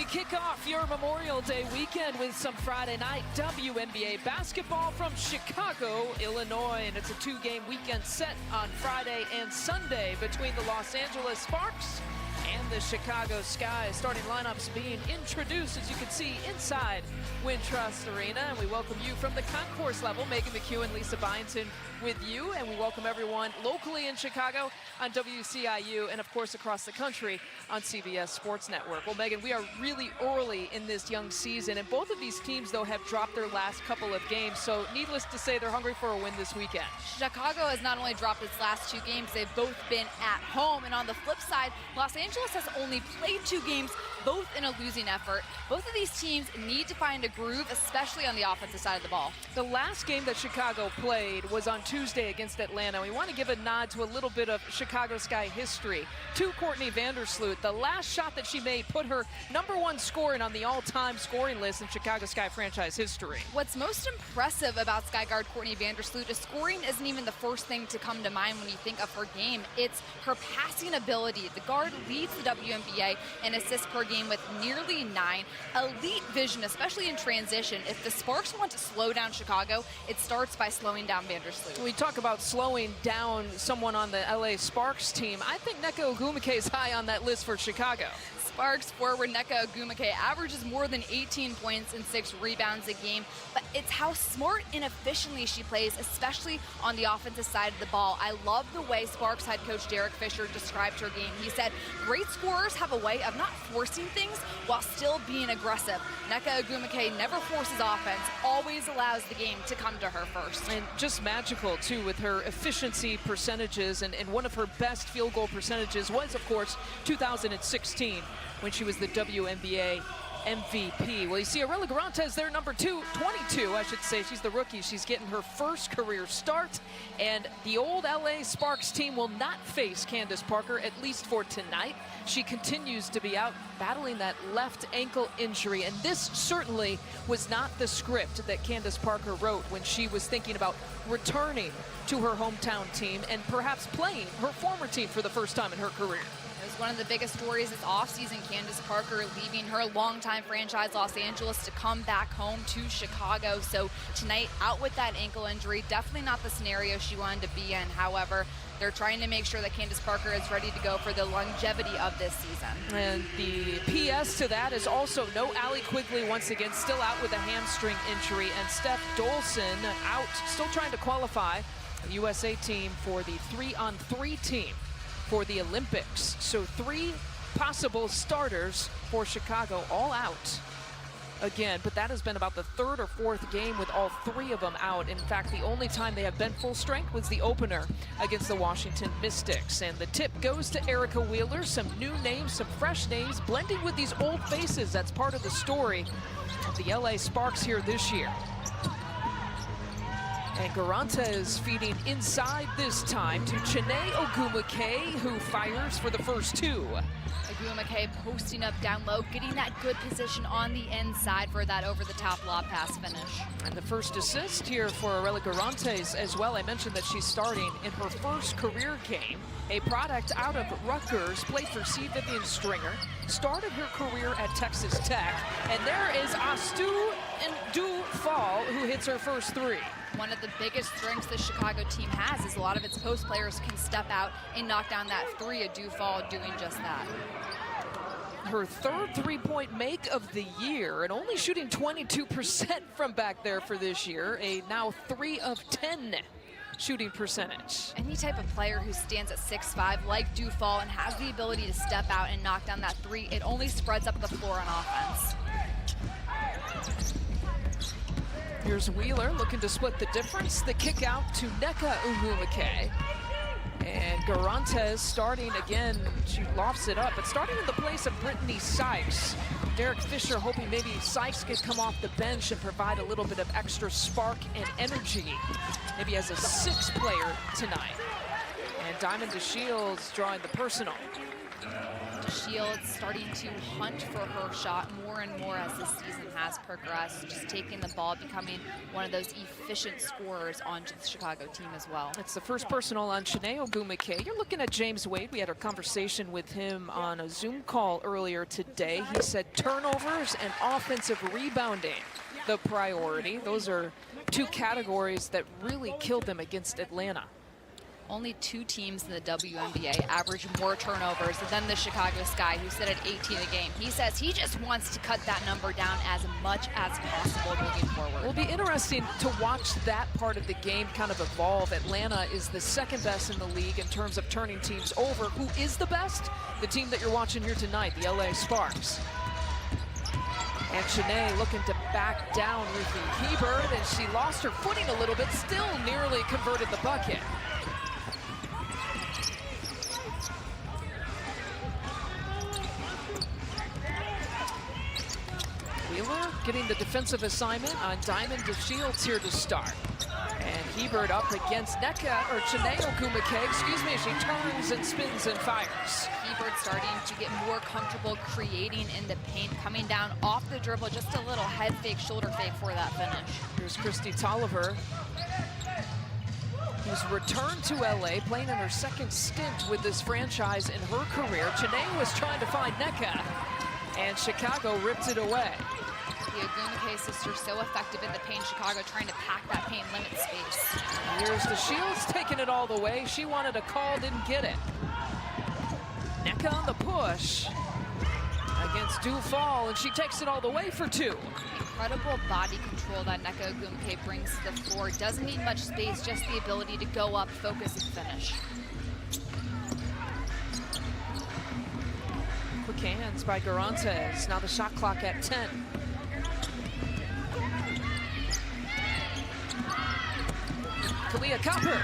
kick off your Memorial Day weekend with some Friday night WNBA basketball from Chicago, Illinois. And it's a two-game weekend set on Friday and Sunday between the Los Angeles Sparks and the Chicago Sky. Starting lineups being introduced, as you can see, inside Wintrust Arena. And we welcome you from the concourse level. Megan McHugh and Lisa Byington with you. And we welcome everyone locally in Chicago on WCIU and, of course, across the country on CBS Sports Network. Well, Megan, we are really early in this young season. And both of these teams, though, have dropped their last couple of games. So needless to say, they're hungry for a win this weekend. Chicago has not only dropped its last two games, they've both been at home. And on the flip side, Los Angeles has only played two games, both in a losing effort. Both of these teams need to find a groove, especially on the offensive side of the ball. The last game that Chicago played was on Tuesday against Atlanta. We want to give a nod to a little bit of Chicago Sky history. To Courtney Vandersloot, the last shot that she made put her #1 scoring on the all-time scoring list in Chicago Sky franchise history. What's most impressive about Sky guard Courtney Vandersloot is scoring isn't even the first thing to come to mind when you think of her game. It's her passing ability. The guard leads the WNBA in assists per game with nearly 9. Elite vision, especially in transition. If the Sparks want to slow down Chicago, it starts by slowing down Vandersloot. We talk about slowing down someone on the LA Sparks team. I think Nneka Ogwumike is high on that list for Chicago. Sparks forward Nneka Ogwumike averages more than 18 points and 6 rebounds a game, but it's how smart and efficiently she plays, especially on the offensive side of the ball. I love the way Sparks head coach Derek Fisher described her game. He said, great scorers have a way of not forcing things while still being aggressive. Nneka Ogwumike never forces offense, always allows the game to come to her first. And just magical, too, with her efficiency percentages, and one of her best field goal percentages was, of course, 2016. When she was the WNBA MVP. Well, you see Arella Garantes there, number 22, I should say. She's the rookie. She's getting her first career start. And the old LA Sparks team will not face Candace Parker, at least for tonight. She continues to be out battling that left ankle injury. And this certainly was not the script that Candace Parker wrote when she was thinking about returning to her hometown team and perhaps playing her former team for the first time in her career. It was one of the biggest stories this offseason, Candace Parker leaving her longtime franchise Los Angeles to come back home to Chicago. So tonight, out with that ankle injury, definitely not the scenario she wanted to be in. However, they're trying to make sure that Candace Parker is ready to go for the longevity of this season. And the PS to that is also no Allie Quigley, once again, still out with a hamstring injury. And Steph Dolson out, still trying to qualify the USA team for the 3-on-3 team for the Olympics. So 3 possible starters for Chicago, all out again, but that has been about the 3rd or 4th game with all 3 of them out. In fact, the only time they have been full strength was the opener against the Washington Mystics. And the tip goes to Erica Wheeler. Some new names, some fresh names, blending with these old faces. That's part of the story of the LA Sparks here this year. And Garantes feeding inside this time to Chiney Ogwumike, who fires for the first 2. Ogwumike posting up down low, getting that good position on the inside for that over-the-top lob pass finish. And the first assist here for Arella Garantes as well. I mentioned that she's starting in her first career game. A product out of Rutgers, played for C. Vivian Stringer, started her career at Texas Tech. And there is Astu Fall, who hits her first 3. One of the biggest strengths the Chicago team has is a lot of its post players can step out and knock down that 3. Adu Fall doing just that. Her 3rd 3-point make of the year, and only shooting 22% from back there for this year. A now 3 of 10 shooting percentage. Any type of player who stands at 6'5", like Dufall, and has the ability to step out and knock down that 3, it only spreads up the floor on offense. Here's Wheeler looking to split the difference. The kick out to Nneka Ogwumike. And Garantes starting again. She lofts it up, but starting in the place of Brittany Sykes. Derek Fisher hoping maybe Sykes could come off the bench and provide a little bit of extra spark and energy. Maybe as a 6th player tonight. And Diamond DeShields drawing the personal. Shields starting to hunt for her shot more and more as the season has progressed, just taking the ball, becoming one of those efficient scorers on the Chicago team as well. It's the first personal on Shanae Ogumake. You're looking at James Wade. We had a conversation with him on a Zoom call earlier today. He said turnovers and offensive rebounding the priority. Those are two categories that really killed them against Atlanta. Only 2 teams in the WNBA average more turnovers than the Chicago Sky, who sit at 18 a game. He says he just wants to cut that number down as much as possible moving forward. It'll be interesting to watch that part of the game kind of evolve. Atlanta is the second best in the league in terms of turning teams over. Who is the best? The team that you're watching here tonight, the LA Sparks. And Shanae looking to back down Ruthie Hebert, and she lost her footing a little bit, still nearly converted the bucket. Wheeler getting the defensive assignment on Diamond DeShields here to start. And Hebert up against Shanae Ogumake, excuse me, she turns and spins and fires. Hebert starting to get more comfortable creating in the paint, coming down off the dribble, just a little head fake, shoulder fake for that finish. Here's Christy Tolliver, who's returned to LA, playing in her second stint with this franchise in her career. Shanae was trying to find Nneka, and Chicago ripped it away. The Ogumake sisters so effective in the paint. Chicago trying to pack that paint, limit space. Here's DeShields taking it all the way. She wanted a call, didn't get it. Nneka on the push against Dufall, and she takes it all the way for 2. Incredible body control that Nneka Ogumake brings to the floor. Doesn't need much space, just the ability to go up, focus, and finish. Quick hands by Garantes. Now the shot clock at 10. Kalia Copper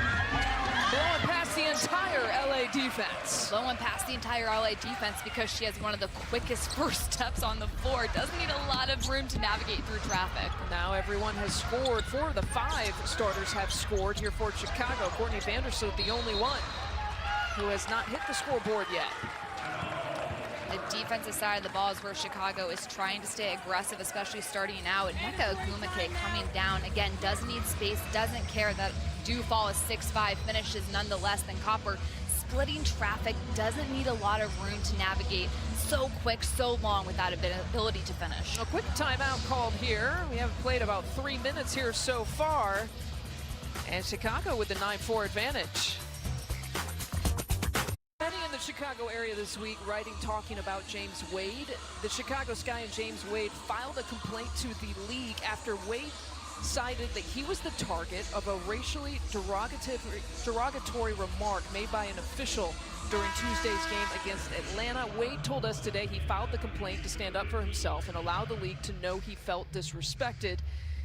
blowing past the entire LA defense. Blowing past the entire LA defense because she has one of the quickest first steps on the floor. Doesn't need a lot of room to navigate through traffic. Now everyone has scored. 4 of the 5 starters have scored here for Chicago. Courtney Vandersloot, the only one who has not hit the scoreboard yet. The defensive side of the ball is where Chicago is trying to stay aggressive, especially starting out. Nneka Ogumake coming down, again, doesn't need space, doesn't care that Dufall is 6'5", finishes nonetheless than Copper. Splitting traffic, doesn't need a lot of room to navigate. So quick, so long without ability to finish. A quick timeout called here. We have played about 3 minutes here so far. And Chicago with the 9-4 advantage. Many in the Chicago area this week writing, talking about James Wade. The Chicago Sky and James Wade filed a complaint to the league after Wade cited that he was the target of a racially derogatory remark made by an official during Tuesday's game against Atlanta. Wade told us today he filed the complaint to stand up for himself and allow the league to know he felt disrespected.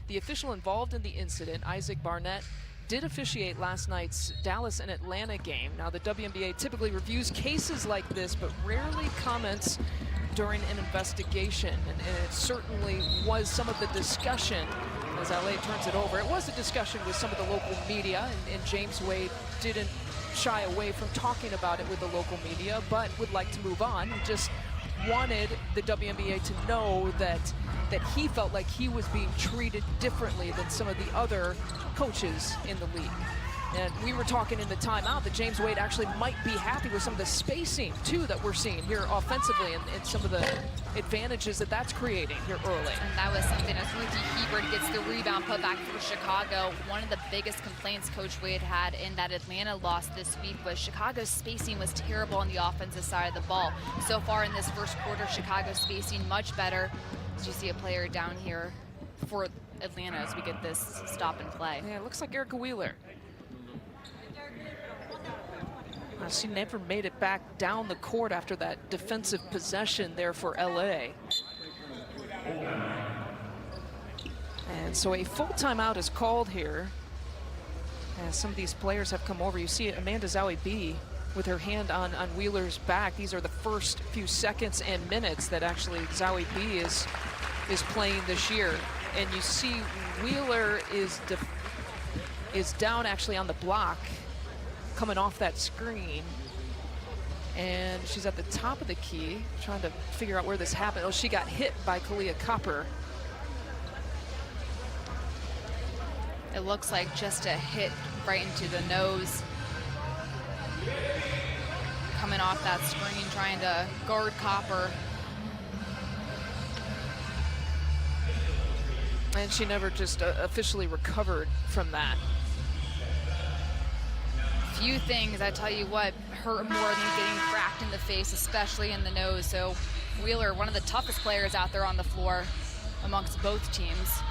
The official involved in the incident, Isaac Barnett, did officiate last night's Dallas and Atlanta game. Now, the WNBA typically reviews cases like this, but rarely comments during an investigation. And it certainly was some of the discussion as LA turns it over. It was a discussion with some of the local media, and James Wade didn't shy away from talking about it with the local media, but would like to move on. He just wanted the WNBA to know that he felt like he was being treated differently than some of the other coaches in the league. And we were talking in the timeout that James Wade actually might be happy with some of the spacing, too, that we're seeing here offensively and some of the advantages that that's creating here early. And that was something as Ruthie Hebert gets the rebound put back for Chicago. One of the biggest complaints Coach Wade had in that Atlanta loss this week was Chicago's spacing was terrible on the offensive side of the ball. So far in this first quarter, Chicago's spacing much better. As you see a player down here for Atlanta as we get this stop and play. Yeah, it looks like Erica Wheeler. She never made it back down the court after that defensive possession there for LA. And so a full timeout is called here. As some of these players have come over. You see Amanda Zowie-B with her hand on Wheeler's back. These are the first few seconds and minutes that actually Zowie-B is playing this year. And you see Wheeler is down actually on the block, coming off that screen. And she's at the top of the key, trying to figure out where this happened. Oh, she got hit by Kalia Copper. It looks like just a hit right into the nose. Coming off that screen, trying to guard Copper. And she never just officially recovered from that. Few things, I tell you what, hurt more than getting cracked in the face, especially in the nose. So Wheeler, one of the toughest players out there on the floor amongst both teams.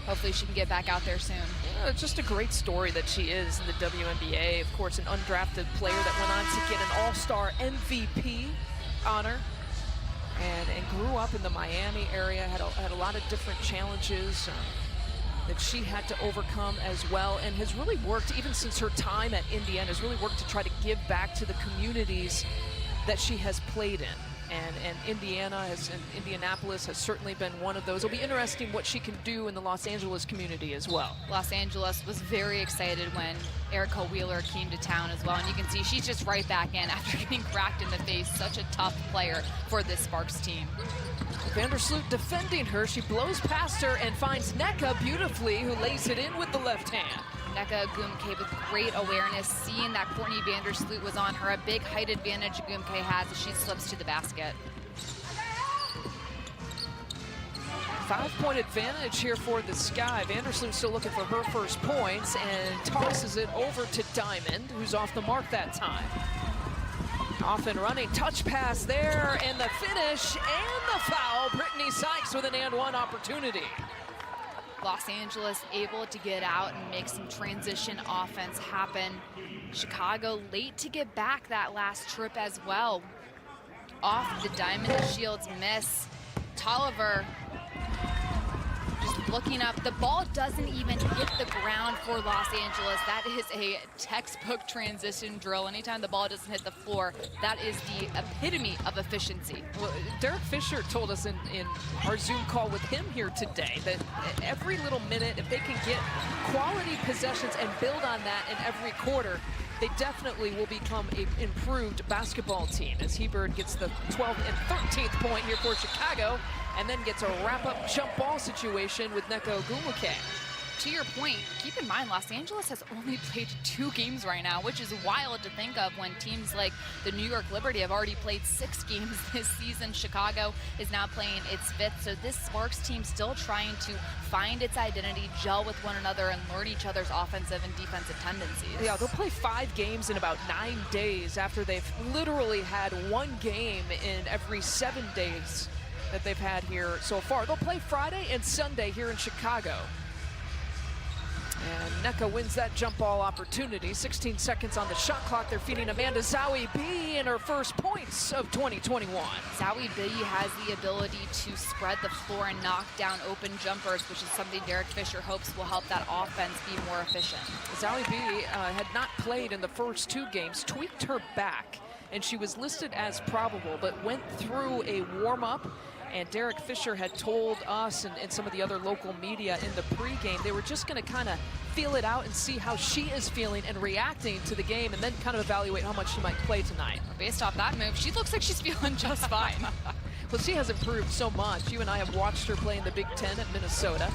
Hopefully she can get back out there soon. Yeah, it's just a great story that she is in the WNBA. Of course, an undrafted player that went on to get an all-star MVP honor. And grew up in the Miami area, had a lot of different challenges that she had to overcome as well, and has really worked, even since her time at Indiana, has really worked to try to give back to the communities that she has played in. And Indianapolis has certainly been one of those. It'll be interesting what she can do in the Los Angeles community as well. Los Angeles was very excited when Erica Wheeler came to town as well. And you can see she's just right back in after getting cracked in the face. Such a tough player for this Sparks team. Vandersloot defending her. She blows past her and finds Nneka beautifully, who lays it in with the left hand. Nneka Ogwumike with great awareness, seeing that Courtney Vandersloot was on her. A big height advantage Ogwumike has as she slips to the basket. 5-point advantage here for the Sky. Vandersloot still looking for her first points and tosses it over to Diamond, who's off the mark that time. Off and running, touch pass there, and the finish and the foul. Brittany Sykes with an and one opportunity. Los Angeles able to get out and make some transition offense happen. Chicago late to get back that last trip as well. Off the Diamond Shields miss. Tolliver just looking up. The ball doesn't even hit the ground for Los Angeles. That is a textbook transition drill. Anytime the ball doesn't hit the floor, that is the epitome of efficiency. Well, Derek Fisher told us in our Zoom call with him here today that every little minute, if they can get quality possessions and build on that in every quarter, they definitely will become an improved basketball team, as Hebert gets the 12th and 13th point here for Chicago, and then gets a wrap-up jump ball situation with Nneka Ogwumike. To your point, keep in mind, Los Angeles has only played 2 games right now, which is wild to think of when teams like the New York Liberty have already played 6 games this season. Chicago is now playing its 5th, so this Sparks team still trying to find its identity, gel with one another, and learn each other's offensive and defensive tendencies. Yeah, they'll play 5 games in about 9 days after they've literally had 1 game in every 7 days that they've had here so far. They'll play Friday and Sunday here in Chicago. And Nneka wins that jump ball opportunity. 16 seconds on the shot clock. They're feeding Amanda Zawi B in her first points of 2021. Zawi B has the ability to spread the floor and knock down open jumpers, which is something Derek Fisher hopes will help that offense be more efficient. Zawi B had not played in the first 2 games, tweaked her back, and she was listed as probable, but went through a warm-up. And Derek Fisher had told us and some of the other local media in the pregame they were just going to kind of feel it out and see how she is feeling and reacting to the game, and then kind of evaluate how much she might play tonight. Based off that move, she looks like she's feeling just fine. Well, she has improved so much. You and I have watched her play in the Big Ten at Minnesota.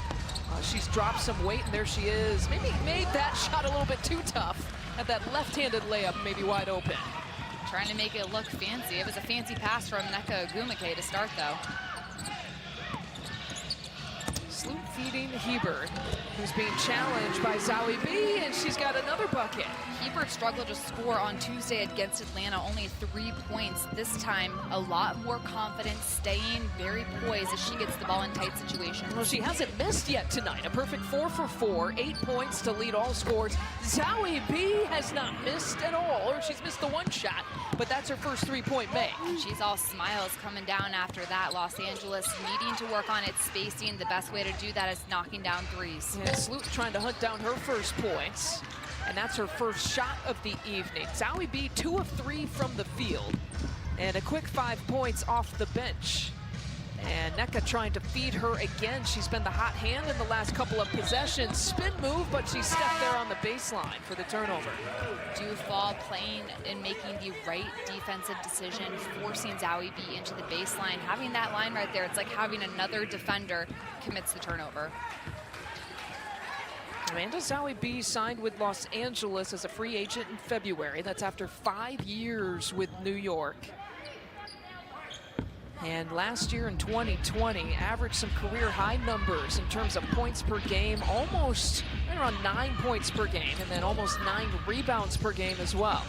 She's dropped some weight, and there she is. Maybe made that shot a little bit too tough. Had that left-handed layup maybe wide open. Trying to make it look fancy. It was a fancy pass from Nneka Ogwumike to start, though. Sloot feeding Hebert, who's being challenged by Zawi B, and she's got another bucket. Hebert struggled to score on Tuesday against Atlanta, only 3 points. This time, a lot more confidence, staying very poised as she gets the ball in tight situations. Well, she hasn't missed yet tonight. A perfect 4 for 4, 8 points to lead all scores. Zawi B has not missed at all, or she's missed the 1 shot, but that's her first 3-point make. She's all smiles coming down after that. Los Angeles needing to work on its spacing. The best way to do that is knocking down threes. And Sloot trying to hunt down her first points, and that's her first shot of the evening. Zawi B 2 of 3 from the field, and a quick 5 points off the bench. And Nneka trying to feed her again. She's been the hot hand in the last couple of possessions. Spin move, but she stepped there on the baseline for the turnover. Dufall playing and making the right defensive decision, forcing Zowie B into the baseline. Having that line right there, it's like having another defender commits the turnover. Amanda Zowie B signed with Los Angeles as a free agent in February. That's after 5 years with New York. And last year in 2020, averaged some career high numbers in terms of points per game, almost right around 9 points per game, and then almost 9 rebounds per game as well.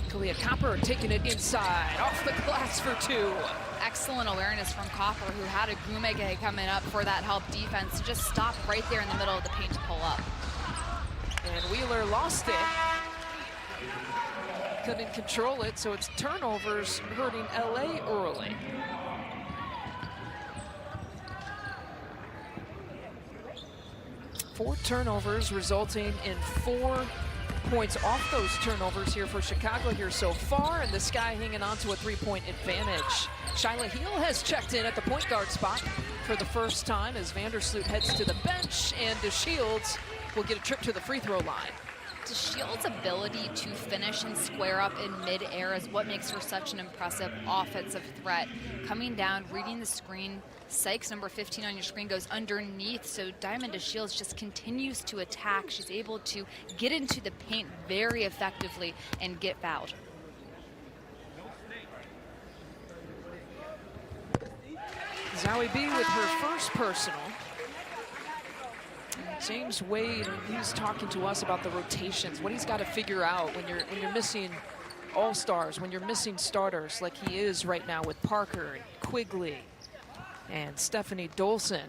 Kalia Copper taking it inside, off the glass for 2. Excellent awareness from Copper, who had a Gumeke coming up for that help defense to just stop right there in the middle of the paint to pull up. And Wheeler lost it. Couldn't control it, so it's turnovers hurting LA early. Four turnovers resulting in 4 points off those turnovers here for Chicago here so far, and the Sky hanging on to a 3-point advantage. Shyla Heel has checked in at the point guard spot for the first time as Vandersloot heads to the bench, and DeShields will get a trip to the free throw line. DeShields' ability to finish and square up in mid-air is what makes her such an impressive offensive threat. Coming down, reading the screen, Sykes, number 15 on your screen, goes underneath, so Diamond DeShields just continues to attack. She's able to get into the paint very effectively and get fouled. Zowie B with her first personal. James Wade, he's talking to us about the rotations, what he's got to figure out when you're missing all-stars, when you're missing starters like he is right now with Parker and Quigley and Stephanie Dolson.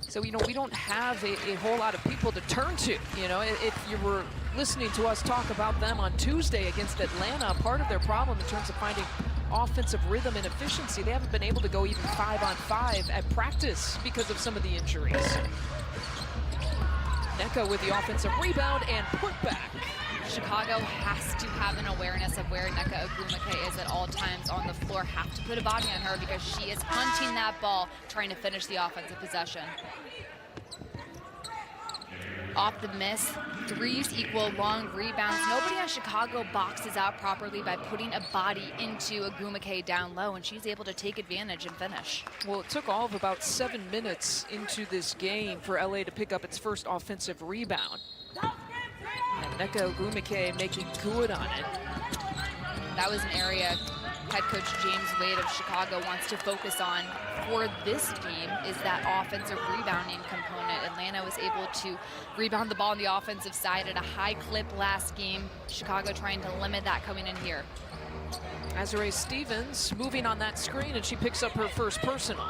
So, we don't have a whole lot of people to turn to. If you were listening to us talk about them on Tuesday against Atlanta, part of their problem in terms of finding offensive rhythm and efficiency, they haven't been able to go even 5-on-5 at practice because of some of the injuries. Nneka with the offensive rebound and putback. Chicago has to have an awareness of where Nneka Ogwumike is at all times on the floor. Have to put a body on her because she is hunting that ball, trying to finish the offensive possession. Off the miss, threes equal long rebounds. Nobody on Chicago boxes out properly by putting a body into Ogwumike down low, and she's able to take advantage and finish. Well, it took all of about 7 minutes into this game for LA to pick up its first offensive rebound. And Nneka Ogwumike making good on it. That was an area head coach James Wade of Chicago wants to focus on for this game, is that offensive rebounding component. Atlanta was able to rebound the ball on the offensive side at a high clip last game. Chicago trying to limit that coming in here. Azurá Stevens moving on that screen, and she picks up her first personal.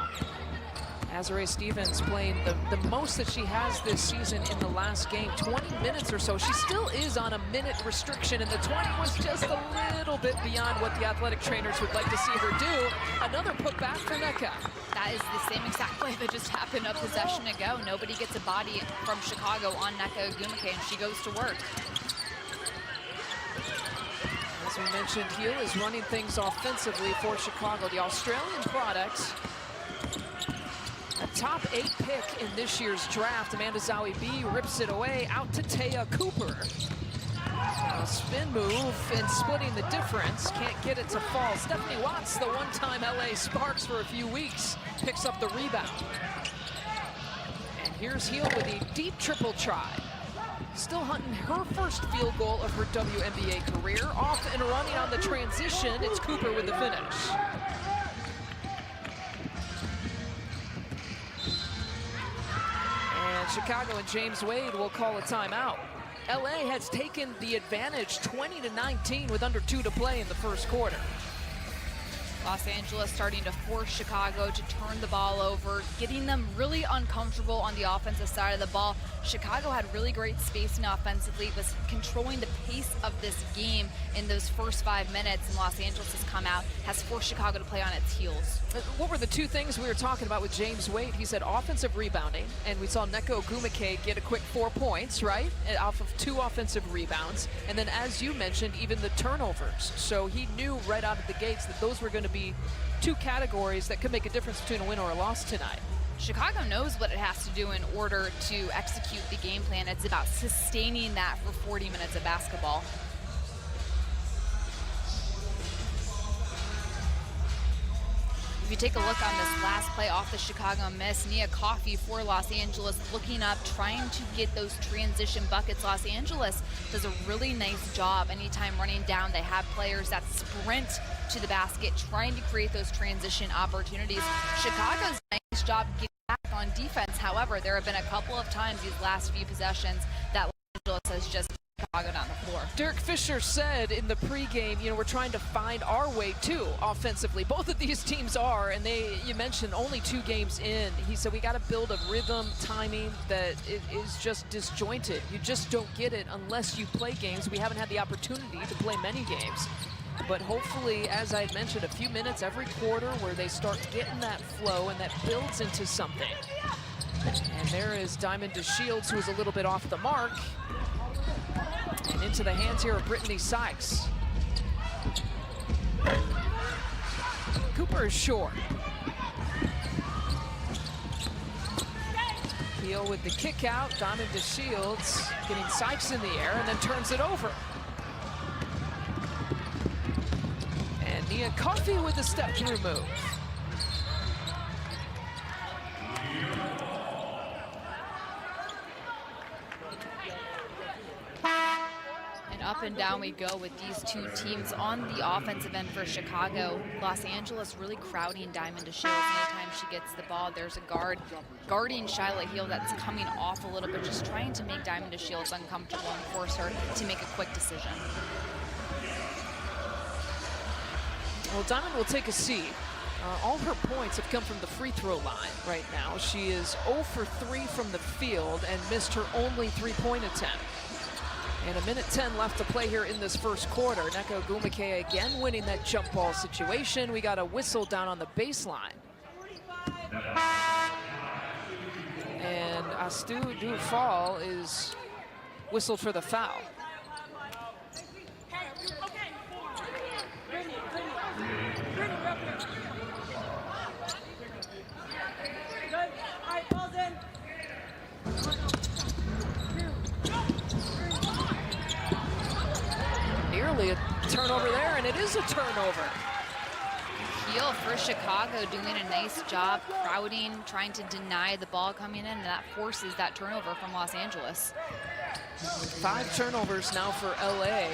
Azurá Stevens playing the most that she has this season in the last game, 20 minutes or so. She still is on a minute restriction, and the 20 was just a little bit beyond what the athletic trainers would like to see her do. Another putback for Nneka. That is the same exact play that just happened a possession ago. Nobody gets a body from Chicago on Nneka Ogwumike, and she goes to work. As we mentioned, Heel is running things offensively for Chicago. The Australian product, a top 8 pick in this year's draft. Amanda Zowie B rips it away out to Taya Cooper. A spin move and splitting the difference. Can't get it to fall. Stephanie Watts, the one-time LA Sparks for a few weeks, picks up the rebound. And here's Heel with a deep triple try. Still hunting her first field goal of her WNBA career. Off and running on the transition. It's Cooper with the finish. And Chicago and James Wade will call a timeout. LA has taken the advantage 20-19 with under 2 to play in the first quarter. Los Angeles starting to force Chicago to turn the ball over, getting them really uncomfortable on the offensive side of the ball. Chicago had really great spacing offensively, was controlling the pace of this game in those first 5 minutes, and Los Angeles has come out, has forced Chicago to play on its heels. What were the 2 things we were talking about with James Wade? He said offensive rebounding, and we saw Nneka Ogwumike get a quick 4 points, right? Off of 2 offensive rebounds. And then, as you mentioned, even the turnovers. So he knew right out of the gates that those were going to be two categories that could make a difference between a win or a loss tonight. Chicago knows what it has to do in order to execute the game plan. It's about sustaining that for 40 minutes of basketball. If you take a look on this last play off the Chicago miss, Nia Coffey for Los Angeles looking up, trying to get those transition buckets. Los Angeles does a really nice job anytime running down. They have players that sprint to the basket, trying to create those transition opportunities. Chicago's nice job getting back on defense. However, there have been a couple of times these last few possessions that Los Angeles has just Chicago down the floor. Derek Fisher said in the pregame, we're trying to find our way too offensively. Both of these teams are, and you mentioned only 2 games in. He said we got to build a rhythm, timing that is just disjointed. You just don't get it unless you play games. We haven't had the opportunity to play many games. But hopefully, as I mentioned, a few minutes every quarter where they start getting that flow and that builds into something. And there is Diamond DeShields, who is a little bit off the mark. And into the hands here of Brittany Sykes. Cooper is short. Heel with the kick out. Diamond DeShields getting Sykes in the air and then turns it over. And Nia Coffey with the step-through move. Up and down we go with these two teams on the offensive end for Chicago. Los Angeles really crowding Diamond DeShields. Anytime she gets the ball, there's a guard guarding Shyla Heel that's coming off a little bit, just trying to make Diamond DeShields uncomfortable and force her to make a quick decision. Well, Diamond will take a seat. All her points have come from the free throw line right now. She is 0 for 3 from the field and missed her only 3-point attempt. And 1:10 left to play here in this first quarter. Nneka Ogwumike again winning that jump ball situation. We got a whistle down on the baseline. And Astu Dufal is whistled for the foul. Nearly a turnover there, and it is a turnover. Heel for Chicago doing a nice job crowding, trying to deny the ball coming in, and that forces that turnover from Los Angeles. 5 turnovers now for LA.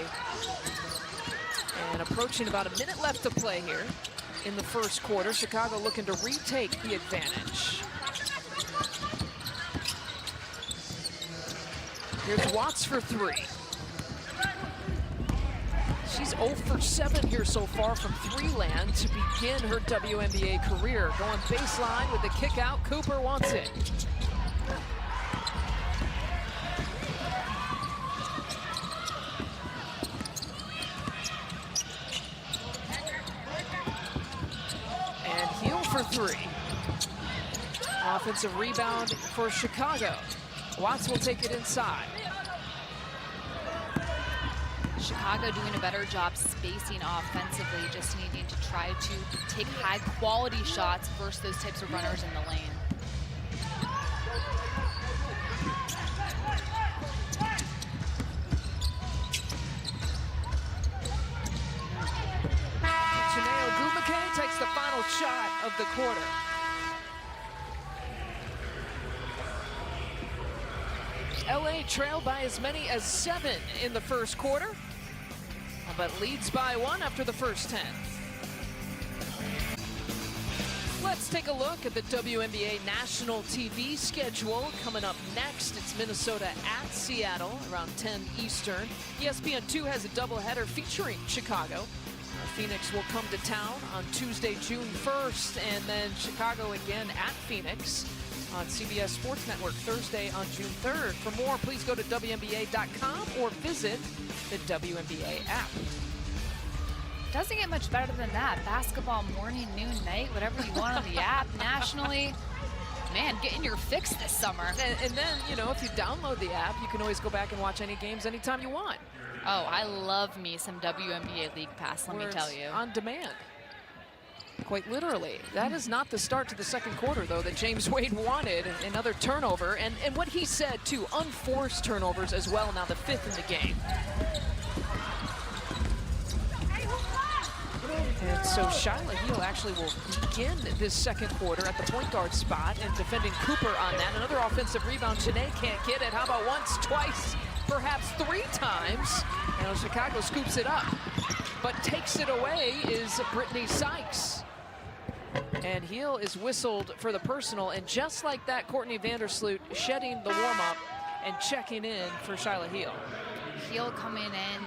And approaching about a minute left to play here in the first quarter. Chicago looking to retake the advantage. Here's Watts for 3. She's 0 for 7 here so far from 3-land to begin her WNBA career. Going baseline with the kick out. Cooper wants it. And Heel for 3. Offensive rebound for Chicago. Watts will take it inside. Chicago doing a better job spacing offensively, just needing to try to take high-quality shots versus those types of runners in the lane. Sky Ogwumike takes the final shot of the quarter. LA trailed by as many as 7 in the first quarter, but leads by 1 after the first 10. Let's take a look at the WNBA national TV schedule. Coming up next, it's Minnesota at Seattle around 10 Eastern. ESPN2 has a doubleheader featuring Chicago. Phoenix will come to town on Tuesday, June 1st, and then Chicago again at Phoenix on CBS Sports Network Thursday on June 3rd. For more, please go to WNBA.com or visit the WNBA app. Doesn't get much better than that. Basketball morning, noon, night, whatever you want on the app nationally. Man, getting your fix this summer. And then, if you download the app, you can always go back and watch any games anytime you want. Oh, I love me some WNBA League Pass, let me tell you. On demand. quite literally. That is not the start to the second quarter, though, that James Wade wanted. Another turnover, and what he said, too, unforced turnovers as well, now the 5th in the game. And so Shyla Heal actually will begin this second quarter at the point guard spot and defending Cooper on that. Another offensive rebound. Janae can't get it. How about once, twice, perhaps 3 times? And Chicago scoops it up. But takes it away is Brittany Sykes. And Heal is whistled for the personal. And just like that, Courtney Vandersloot shedding the warm-up and checking in for Shyla Heal. Heal coming in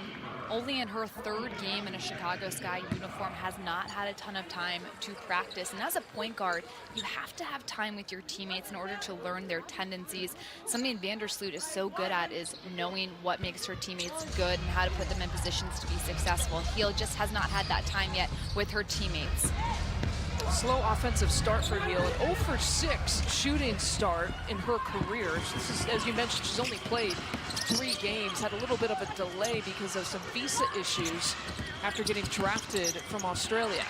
only in her 3rd game in a Chicago Sky uniform, has not had a ton of time to practice. And as a point guard, you have to have time with your teammates in order to learn their tendencies. Something Vandersloot is so good at is knowing what makes her teammates good and how to put them in positions to be successful. Heal just has not had that time yet with her teammates. Slow offensive start for Heal. An 0 for 6 shooting start in her career. This is, as you mentioned, she's only played 3 games, had a little bit of a delay because of some visa issues after getting drafted from Australia.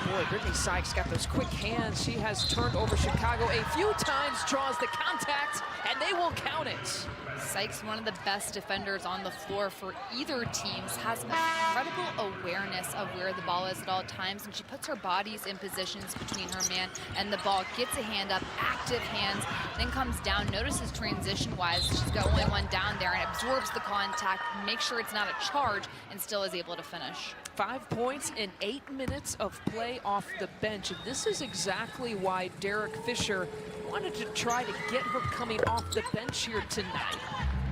Boy, Brittany Sykes got those quick hands. She has turned over Chicago a few times, draws the contact, and they will count it. Sykes, one of the best defenders on the floor for either teams, has an incredible awareness of where the ball is at all times, and she puts her bodies in positions between her man and the ball, gets a hand up, active hands, then comes down, notices transition-wise, she's got only one down there, and absorbs the contact, makes sure it's not a charge, and still is able to finish. 5 points in 8 minutes of play off the bench, and this is exactly why Derek Fisher wanted to try to get her coming off the bench here tonight.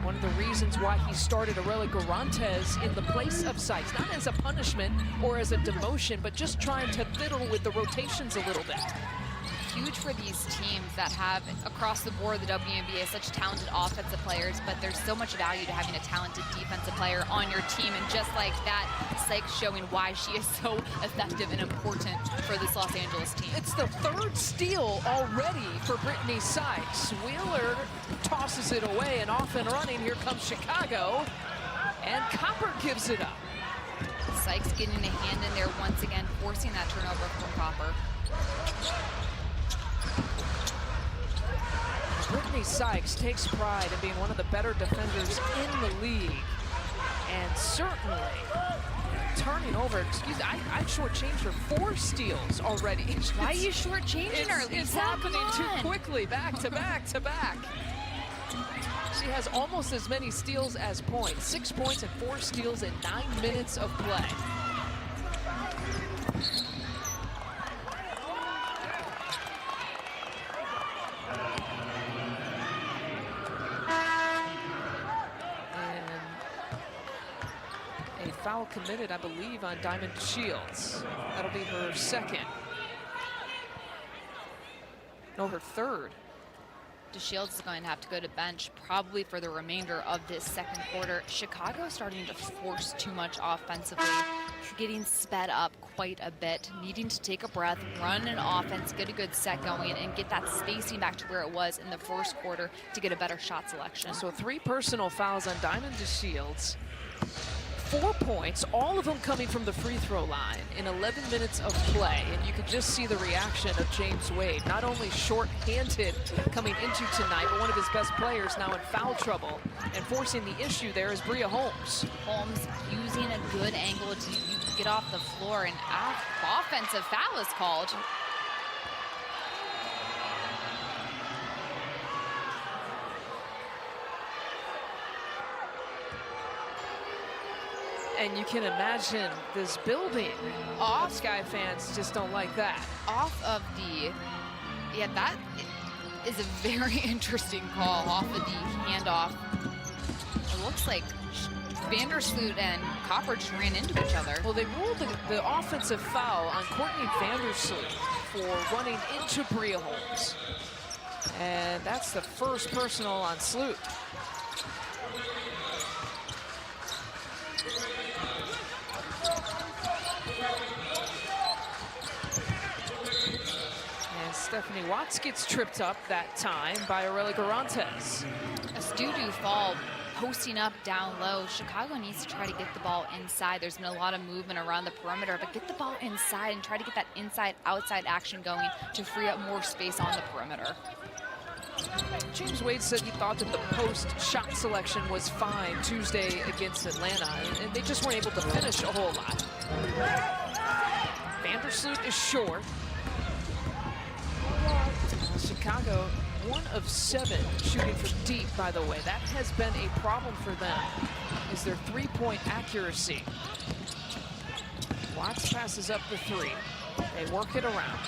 One of the reasons why he started Aurelia Garantes in the place of Sykes, not as a punishment or as a demotion, but just trying to fiddle with the rotations a little bit. Huge for these teams that have, across the board, the WNBA, such talented offensive players, but there's so much value to having a talented defensive player on your team, and just like that, Sykes showing why she is so effective and important for this Los Angeles team. It's the 3rd steal already for Brittany Sykes. Wheeler tosses it away, and off and running, here comes Chicago, and Copper gives it up. Sykes getting a hand in there once again, forcing that turnover from Copper. Brittany Sykes takes pride in being one of the better defenders in the league, and certainly turning over. Excuse me, I shortchanged her 4 steals already. Why are you shortchanging her? It's happening too quickly, back to back to back. She has almost as many steals as points. 6 points and 4 steals in 9 minutes of play. Foul committed, I believe, on Diamond Shields. That'll be her 2nd. No, her 3rd. DeShields is going to have to go to bench probably for the remainder of this second quarter. Chicago starting to force too much offensively, getting sped up quite a bit, needing to take a breath, run an offense, get a good set going, and get that spacing back to where it was in the first quarter to get a better shot selection. So 3 personal fouls on Diamond DeShields. 4 points, all of them coming from the free throw line in 11 minutes of play. And you can just see the reaction of James Wade. Not only short-handed coming into tonight, but one of his best players now in foul trouble. And forcing the issue there is Bria Holmes. Holmes using a good angle to get off the floor, and offensive foul is called. And you can imagine this building. Off Sky fans just don't like that. Off of the, yeah, that is a very interesting call off of the handoff. It looks like Vandersloot and Copper just ran into each other. Well, they ruled the offensive foul on Courtney Vandersloot for running into Bria Holmes. And that's the first personal on Sloot. Stephanie Watts gets tripped up that time by Aurelia Garantes. A doo-doo fall posting up down low. Chicago needs to try to get the ball inside. There's been a lot of movement around the perimeter, but get the ball inside and try to get that inside-outside action going to free up more space on the perimeter. James Wade said he thought that the post shot selection was fine Tuesday against Atlanta, and they just weren't able to finish a whole lot. Vandersloot is short. Chicago, 1 of 7 shooting from deep, by the way. That has been a problem for them, is their three-point accuracy. Watts passes up the 3. They work it around.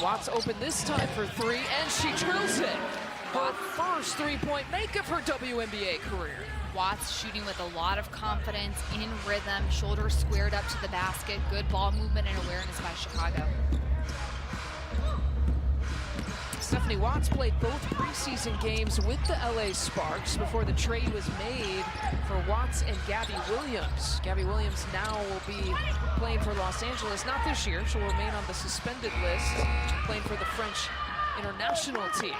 Watts open this time for 3, and she drills it. Her first three-point make of her WNBA career. Watts shooting with a lot of confidence, in rhythm, shoulders squared up to the basket. Good ball movement and awareness by Chicago. Stephanie Watts played both preseason games with the LA Sparks before the trade was made for Watts and Gabby Williams. Gabby Williams now will be playing for Los Angeles, not this year. She'll remain on the suspended list, playing for the French international team.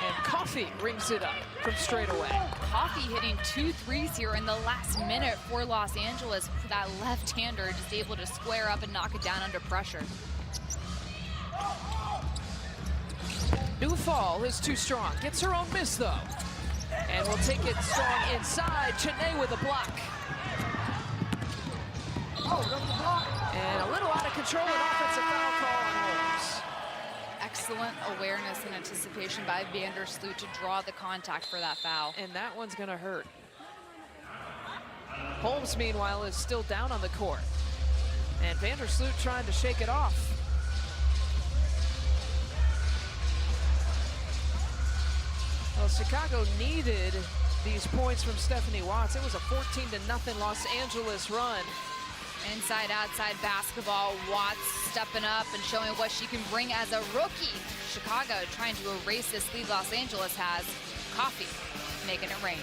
And Coffey rings it up from straight away. Coffey hitting 2 threes here in the last minute for Los Angeles. That left-hander just able to square up and knock it down under pressure. Newfall is too strong. Gets her own miss, though. And will take it strong inside. Cheney with a block. And a little out of control, an offensive foul call on Holmes. Excellent awareness and anticipation by Vandersloot to draw the contact for that foul. And that one's going to hurt. Holmes, meanwhile, is still down on the court. And Vandersloot trying to shake it off. Well, Chicago needed these points from Stephanie Watts. It was a 14-0 Los Angeles run. Inside-outside basketball, Watts stepping up and showing what she can bring as a rookie. Chicago trying to erase this lead Los Angeles has. Coffey making it rain.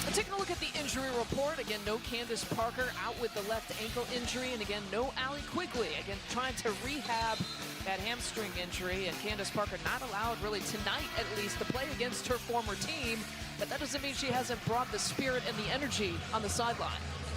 And taking a look at the injury report, again, no Candace Parker out with the left ankle injury, and again, no Allie Quigley, again, trying to rehab that hamstring injury, and Candace Parker not allowed, really tonight at least, to play against her former team, but that doesn't mean she hasn't brought the spirit and the energy on the sideline.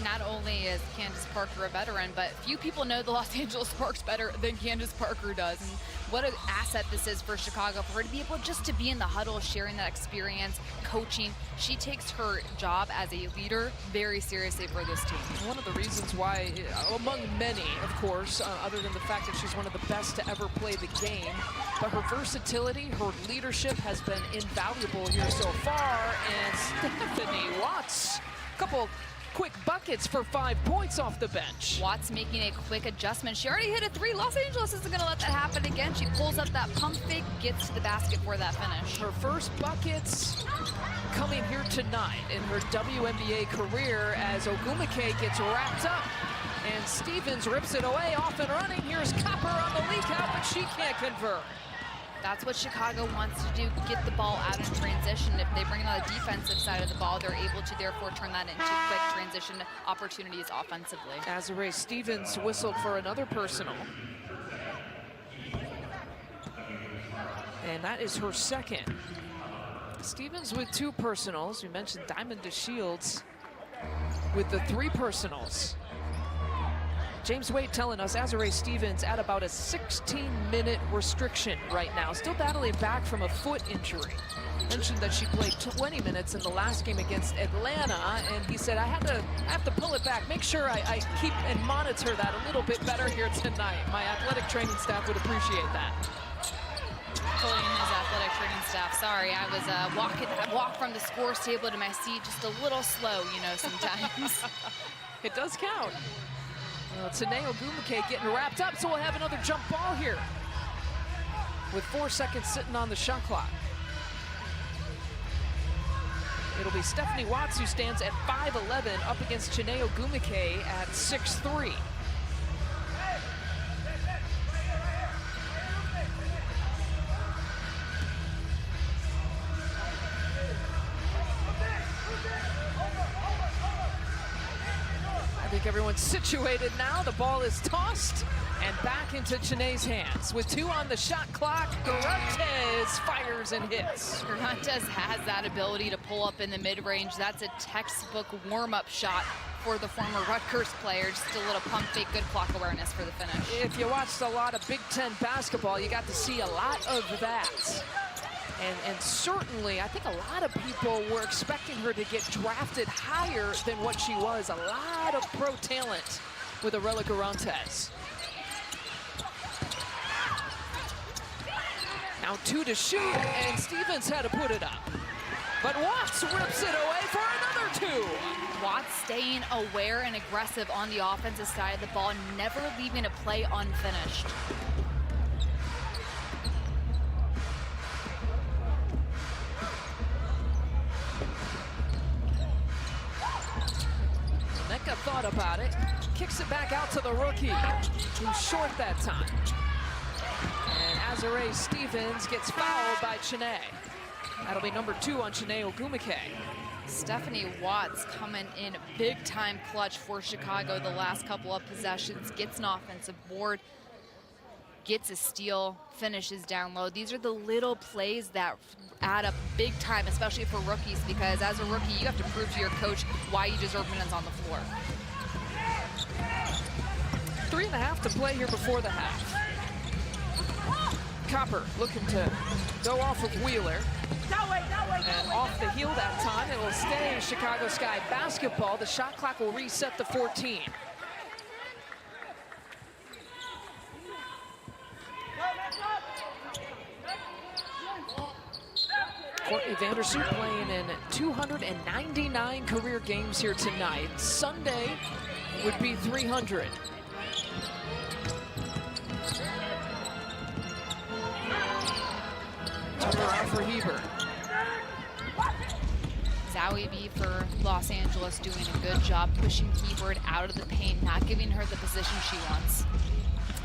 Not only is Candace Parker a veteran, but few people know the Los Angeles Sparks better than Candace Parker does. And what an asset this is for Chicago, for her to be able just to be in the huddle, sharing that experience, coaching. She takes her job as a leader very seriously for this team. One of the reasons why, among many, of course, other than the fact that she's one of the best to ever play the game, but her versatility, her leadership has been invaluable here so far. And Stephanie Watts, a couple quick buckets for 5 points off the bench. Watts making a quick adjustment. She already hit a 3. Los Angeles isn't going to let that happen again. She pulls up that pump fake, gets to the basket for that finish. Her first buckets coming here tonight in her WNBA career as Ogumake gets wrapped up. And Stevens rips it away, off and running. Here's Copper on the leak out, but she can't convert. That's what Chicago wants to do, get the ball out in transition. If they bring it on the defensive side of the ball, they're able to therefore turn that into quick transition opportunities offensively. Azurá Stevens whistled for another personal. And that is her second. Stevens with 2 personals. We mentioned Diamond DeShields with the 3 personals. James Wade telling us Azurá Stevens at about a 16-minute restriction right now. Still battling back from a foot injury. Mentioned that she played 20 minutes in the last game against Atlanta, and he said, I have to pull it back. Make sure I keep and monitor that a little bit better here tonight. My athletic training staff would appreciate that. Pulling his athletic training staff. Sorry, I was I walked from the scores table to my seat just a little slow, you know, sometimes. It does count. Well, Cheney Ogumake getting wrapped up, so we'll have another jump ball here with 4 seconds sitting on the shot clock. It'll be Stephanie Watts, who stands at 5'11", up against Cheney Ogumake at 6'3". think everyone's situated now. The ball is tossed and back into Chiney's hands. With 2 on the shot clock, Garantes fires and hits. Garantes has that ability to pull up in the mid-range. That's a textbook warm-up shot for the former Rutgers player. Just a little pump fake, good clock awareness for the finish. If you watched a lot of Big Ten basketball, you got to see a lot of that. And certainly, I think a lot of people were expecting her to get drafted higher than what she was. A lot of pro talent with Arella Garantes. Now 2 to shoot, and Stevens had to put it up. But Watts rips it away for another 2. Watts staying aware and aggressive on the offensive side of the ball, never leaving a play unfinished. Neka thought about it, kicks it back out to the rookie, who's short that time. And Azare Stevens gets fouled by Chiney. That'll be number 2 on Chiney Ogumake. Stephanie Watts coming in big time clutch for Chicago the last couple of possessions, gets an offensive board, gets a steal, finishes down low. These are the little plays that add up big time, especially for rookies, because as a rookie, you have to prove to your coach why you deserve minutes on the floor. 3.5 to play here before the half. Copper looking to go off of Wheeler. And off the heel that time, it will stay Chicago Sky basketball. The shot clock will reset to 14. Courtney Vandersloot playing in 299 career games here tonight. Sunday would be 300. Turn around for Heber. Zoe B for Los Angeles doing a good job pushing Hebert out of the paint, not giving her the position she wants.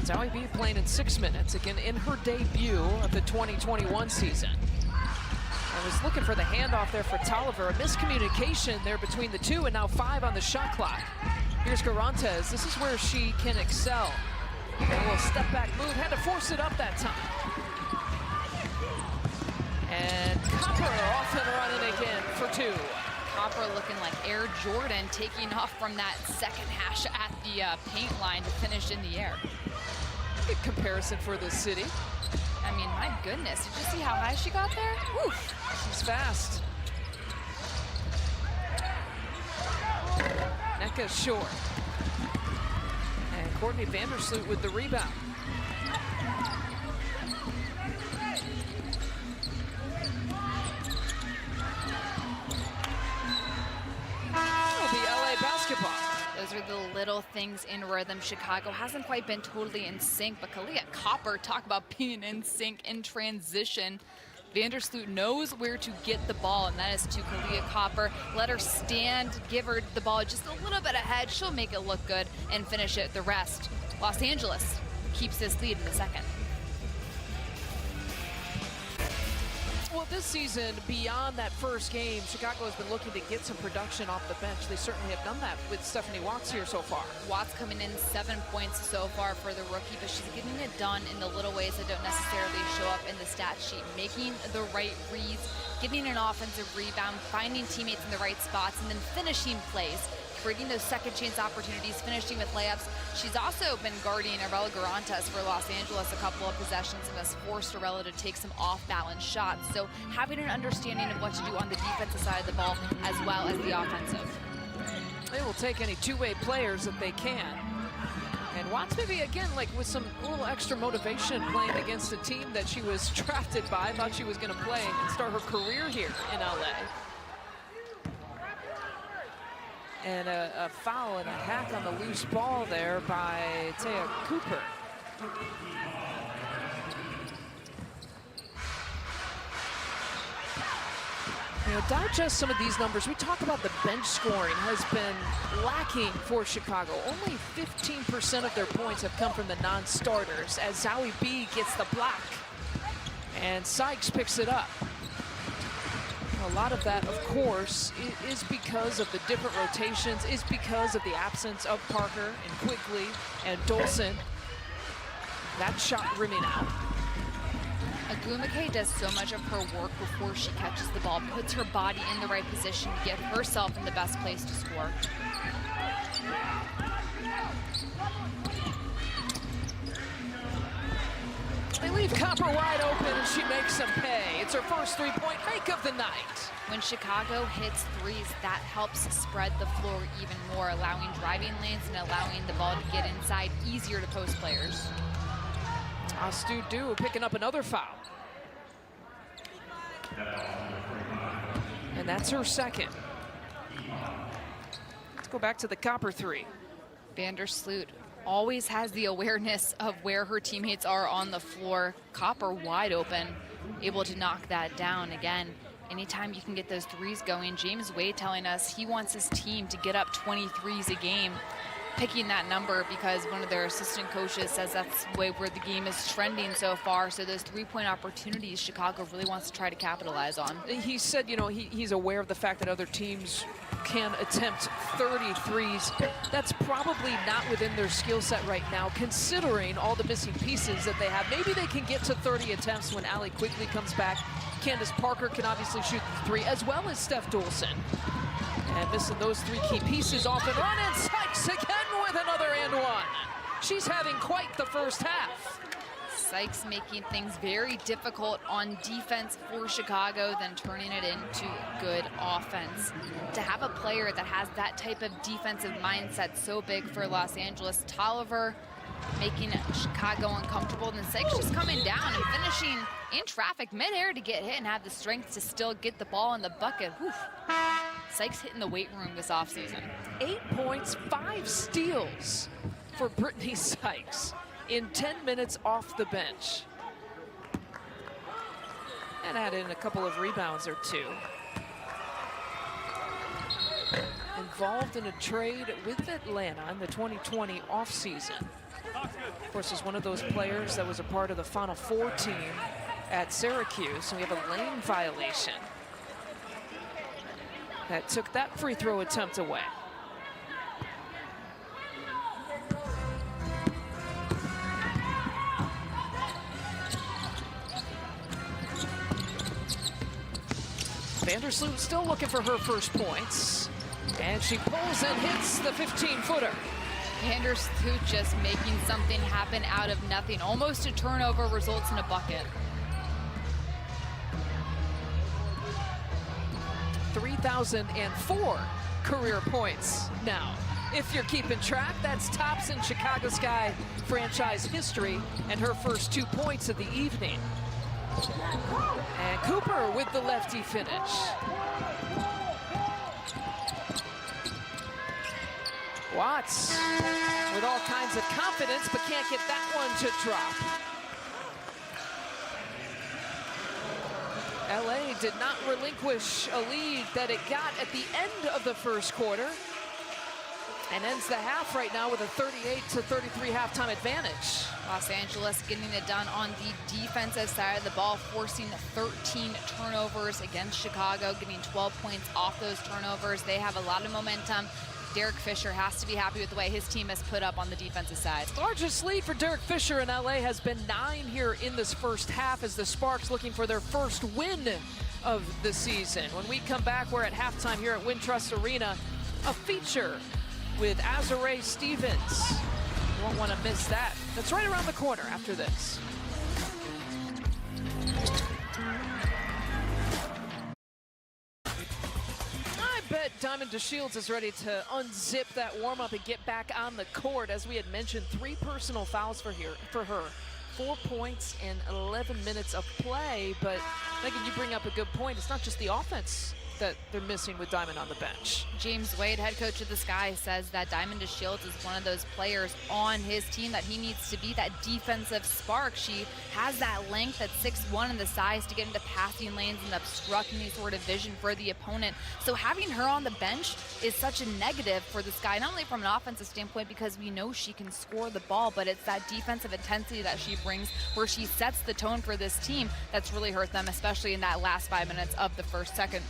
Zoe B playing in 6 minutes, again in her debut of the 2021 season. I was looking for the handoff there for Tolliver. A miscommunication there between the 2, and now 5 on the shot clock. Here's Garantes. This is where she can excel. A little step back move, had to force it up that time. And Copper off and running again for 2. Copper looking like Air Jordan, taking off from that second hash at the paint line to finish in the air. Good comparison for this city. I mean, my goodness, did you see how high she got there? Oof. She's fast. Neka short. And Courtney Vandersloot with the rebound. It'll be LA basketball. Those are the little things in rhythm. Chicago hasn't quite been totally in sync, but Kalia Copper, talk about being in sync in transition. Vandersloot knows where to get the ball, and that is to Kalia Copper. Let her stand, give her the ball just a little bit ahead. She'll make it look good and finish it the rest. Los Angeles keeps this lead in the second. Well, this season, beyond that first game, Chicago has been looking to get some production off the bench. They certainly have done that with Stephanie Watts here so far. Watts coming in 7 points so far for the rookie, but she's getting it done in the little ways that don't necessarily show up in the stat sheet. Making the right reads, getting an offensive rebound, finding teammates in the right spots, and then finishing plays, creating those second chance opportunities, finishing with layups. She's also been guarding Arella Garantes for Los Angeles a couple of possessions and has forced Arella to take some off-balance shots. So having an understanding of what to do on the defensive side of the ball as well as the offensive. They will take any two-way players that they can. And Watts maybe, again, like with some little extra motivation playing against a team that she was drafted by, thought she was going to play and start her career here in LA. And a foul and a hack on the loose ball there by Taya Cooper. You know, digest some of these numbers. We talk about the bench scoring has been lacking for Chicago. Only 15% of their points have come from the non-starters as Zoe B gets the block. And Sykes picks it up. A lot of that, of course, is because of the different rotations, is because of the absence of Parker and Quigley and Dolson. That shot rimming out. Agumake does so much of her work before she catches the ball, puts her body in the right position to get herself in the best place to score. They leave Copper wide open, and she makes them pay. It's her first three-point make of the night. When Chicago hits threes, that helps spread the floor even more, allowing driving lanes and allowing the ball to get inside easier to post players. Astu picking up another foul. And that's her second. Let's go back to the Copper three. Vandersloot always has the awareness of where her teammates are on the floor. Copper wide open, able to knock that down again. Anytime you can get those threes going, James Wade telling us he wants his team to get up 23s a game, picking that number because one of their assistant coaches says that's the way where the game is trending so far. So those three-point opportunities Chicago really wants to try to capitalize on. He said, you know, he's aware of the fact that other teams can attempt 33s. That's probably not within their skill set right now, considering all the missing pieces that they have. Maybe they can get to 30 attempts when Allie Quigley comes back. Candace Parker can obviously shoot the three, as well as Steph Dolson. And missing those three key pieces off and run, and Sykes again with another and one. She's having quite the first half. Sykes making things very difficult on defense for Chicago, then turning it into good offense. To have a player that has that type of defensive mindset so big for Los Angeles, Tolliver making Chicago uncomfortable, and then Sykes just coming down and finishing in traffic midair to get hit and have the strength to still get the ball in the bucket. Whew. Sykes hitting the weight room this offseason. 8 points, 5 steals for Brittany Sykes in 10 minutes off the bench. And add in a couple of rebounds or two. Involved in a trade with Atlanta in the 2020 offseason. Of course, is one of those players that was a part of the Final Four team at Syracuse. So we have a lane violation that took that free throw attempt away. Vandersloot still looking for her first points. And she pulls and hits the 15-footer. Vandersloot just making something happen out of nothing. Almost a turnover, results in a bucket. 3,004 career points now. If you're keeping track, that's tops in Chicago Sky franchise history and her first 2 points of the evening. And Cooper with the lefty finish. Watts with all kinds of confidence, but can't get that one to drop. LA did not relinquish a lead that it got at the end of the first quarter, and ends the half right now with a 38-33 halftime advantage. Los Angeles getting it done on the defensive side of the ball, forcing 13 turnovers against Chicago, getting 12 points off those turnovers. They have a lot of momentum. Derek Fisher has to be happy with the way his team has put up on the defensive side. Largest lead for Derek Fisher in LA has been 9 here in this first half, as the Sparks looking for their first win of the season. When we come back, we're at halftime here at Wintrust Arena. A feature with Azurá Stevens. You won't want to miss that. That's right around the corner after this. Diamond DeShields is ready to unzip that warm-up and get back on the court. As we had mentioned, 3 personal fouls for her. 4 points in 11 minutes of play. But Megan, you bring up a good point. It's not just the offense that they're missing with Diamond on the bench. James Wade, head coach of the Sky, says that Diamond DeShields is one of those players on his team that he needs to be that defensive spark. She has that length at 6'1" and the size to get into passing lanes and obstruct any sort of vision for the opponent. So having her on the bench is such a negative for the Sky, not only from an offensive standpoint because we know she can score the ball, but it's that defensive intensity that she brings where she sets the tone for this team that's really hurt them, especially in that last 5 minutes of the second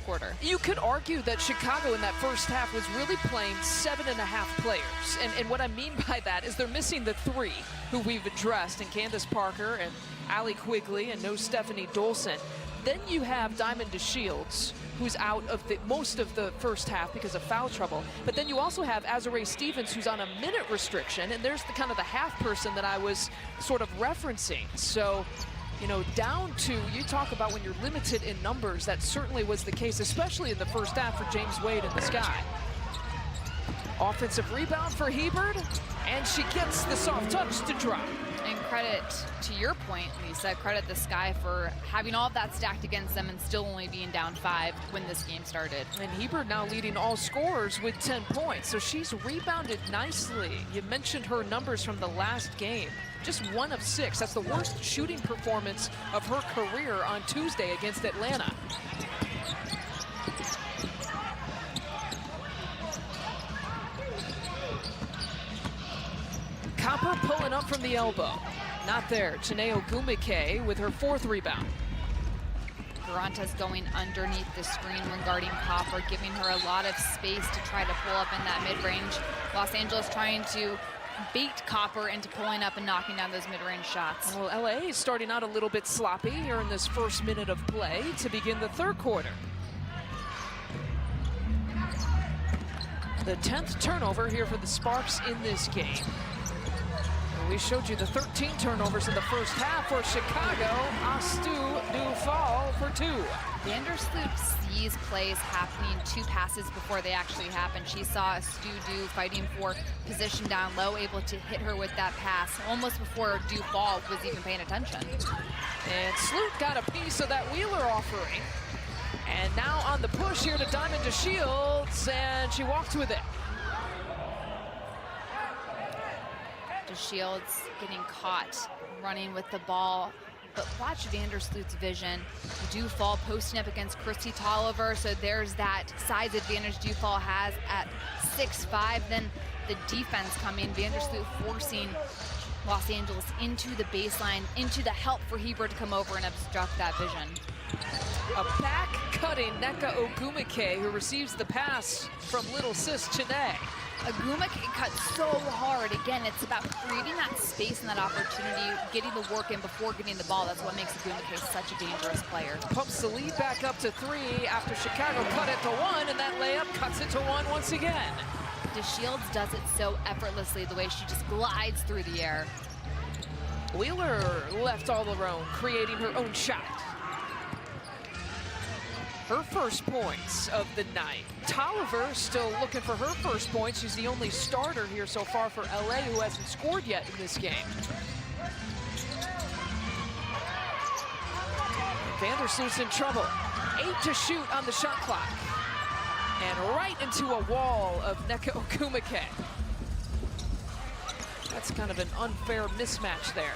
quarter. You could argue that Chicago in that first half was really playing 7.5 players. And what I mean by that is they're missing the 3 who we've addressed, and Candace Parker and Allie Quigley and no Stephanie Dolson. Then you have Diamond DeShields, who's out of most of the first half because of foul trouble. But then you also have Azurá Stevens, who's on a minute restriction, and there's the kind of the half person that I was sort of referencing. So, you know, down to, you talk about when you're limited in numbers, that certainly was the case, especially in the first half for James Wade in the Sky. Offensive rebound for Hebert, and she gets the soft touch to drop. And credit to your point, Lisa, credit the Sky for having all of that stacked against them and still only being down 5 when this game started. And Hebert now leading all scorers with 10 points, so she's rebounded nicely. You mentioned her numbers from the last game. Just 1 of 6. That's the worst shooting performance of her career on Tuesday against Atlanta. Copper pulling up from the elbow. Not there. Chiney Ogwumike with her 4th rebound. Garanta's going underneath the screen when guarding Copper, giving her a lot of space to try to pull up in that mid-range. Los Angeles trying to bait Copper into pulling up and knocking down those mid-range shots. Well, LA is starting out a little bit sloppy here in this first minute of play to begin the 3rd quarter. The 10th turnover here for the Sparks in this game. We showed you the 13 turnovers in the first half for Chicago. Astu Dufall for 2. Vandersloot sees plays happening 2 passes before they actually happen. She saw Astu Du fighting for position down low, able to hit her with that pass almost before Dufall was even paying attention. And Sloot got a piece of that Wheeler offering. And now on the push here to Diamond DeShields, and she walked with it. DeShields getting caught running with the ball, but watch Vandersloot's vision. Dufall posting up against Christy Tolliver, so there's that size advantage Dufall has at 6'5". Then the defense coming, Vandersloot forcing Los Angeles into the baseline, into the help for Hebert to come over and obstruct that vision. A back-cutting Nneka Ogwumike, who receives the pass from little sis Chiney. Ogwumike cut so hard. Again, it's about creating that space and that opportunity, getting the work in before getting the ball. That's what makes Ogwumike such a dangerous player. Pumps the lead back up to 3 after Chicago cut it to 1, and that layup cuts it to 1 once again. DeShields does it so effortlessly, the way she just glides through the air. Wheeler left all alone, creating her own shot. Her first points of the night. Tolliver still looking for her first points. She's the only starter here so far for LA who hasn't scored yet in this game. Vandersloot's in trouble. 8 to shoot on the shot clock. And right into a wall of Nneka Ogwumike. That's kind of an unfair mismatch there.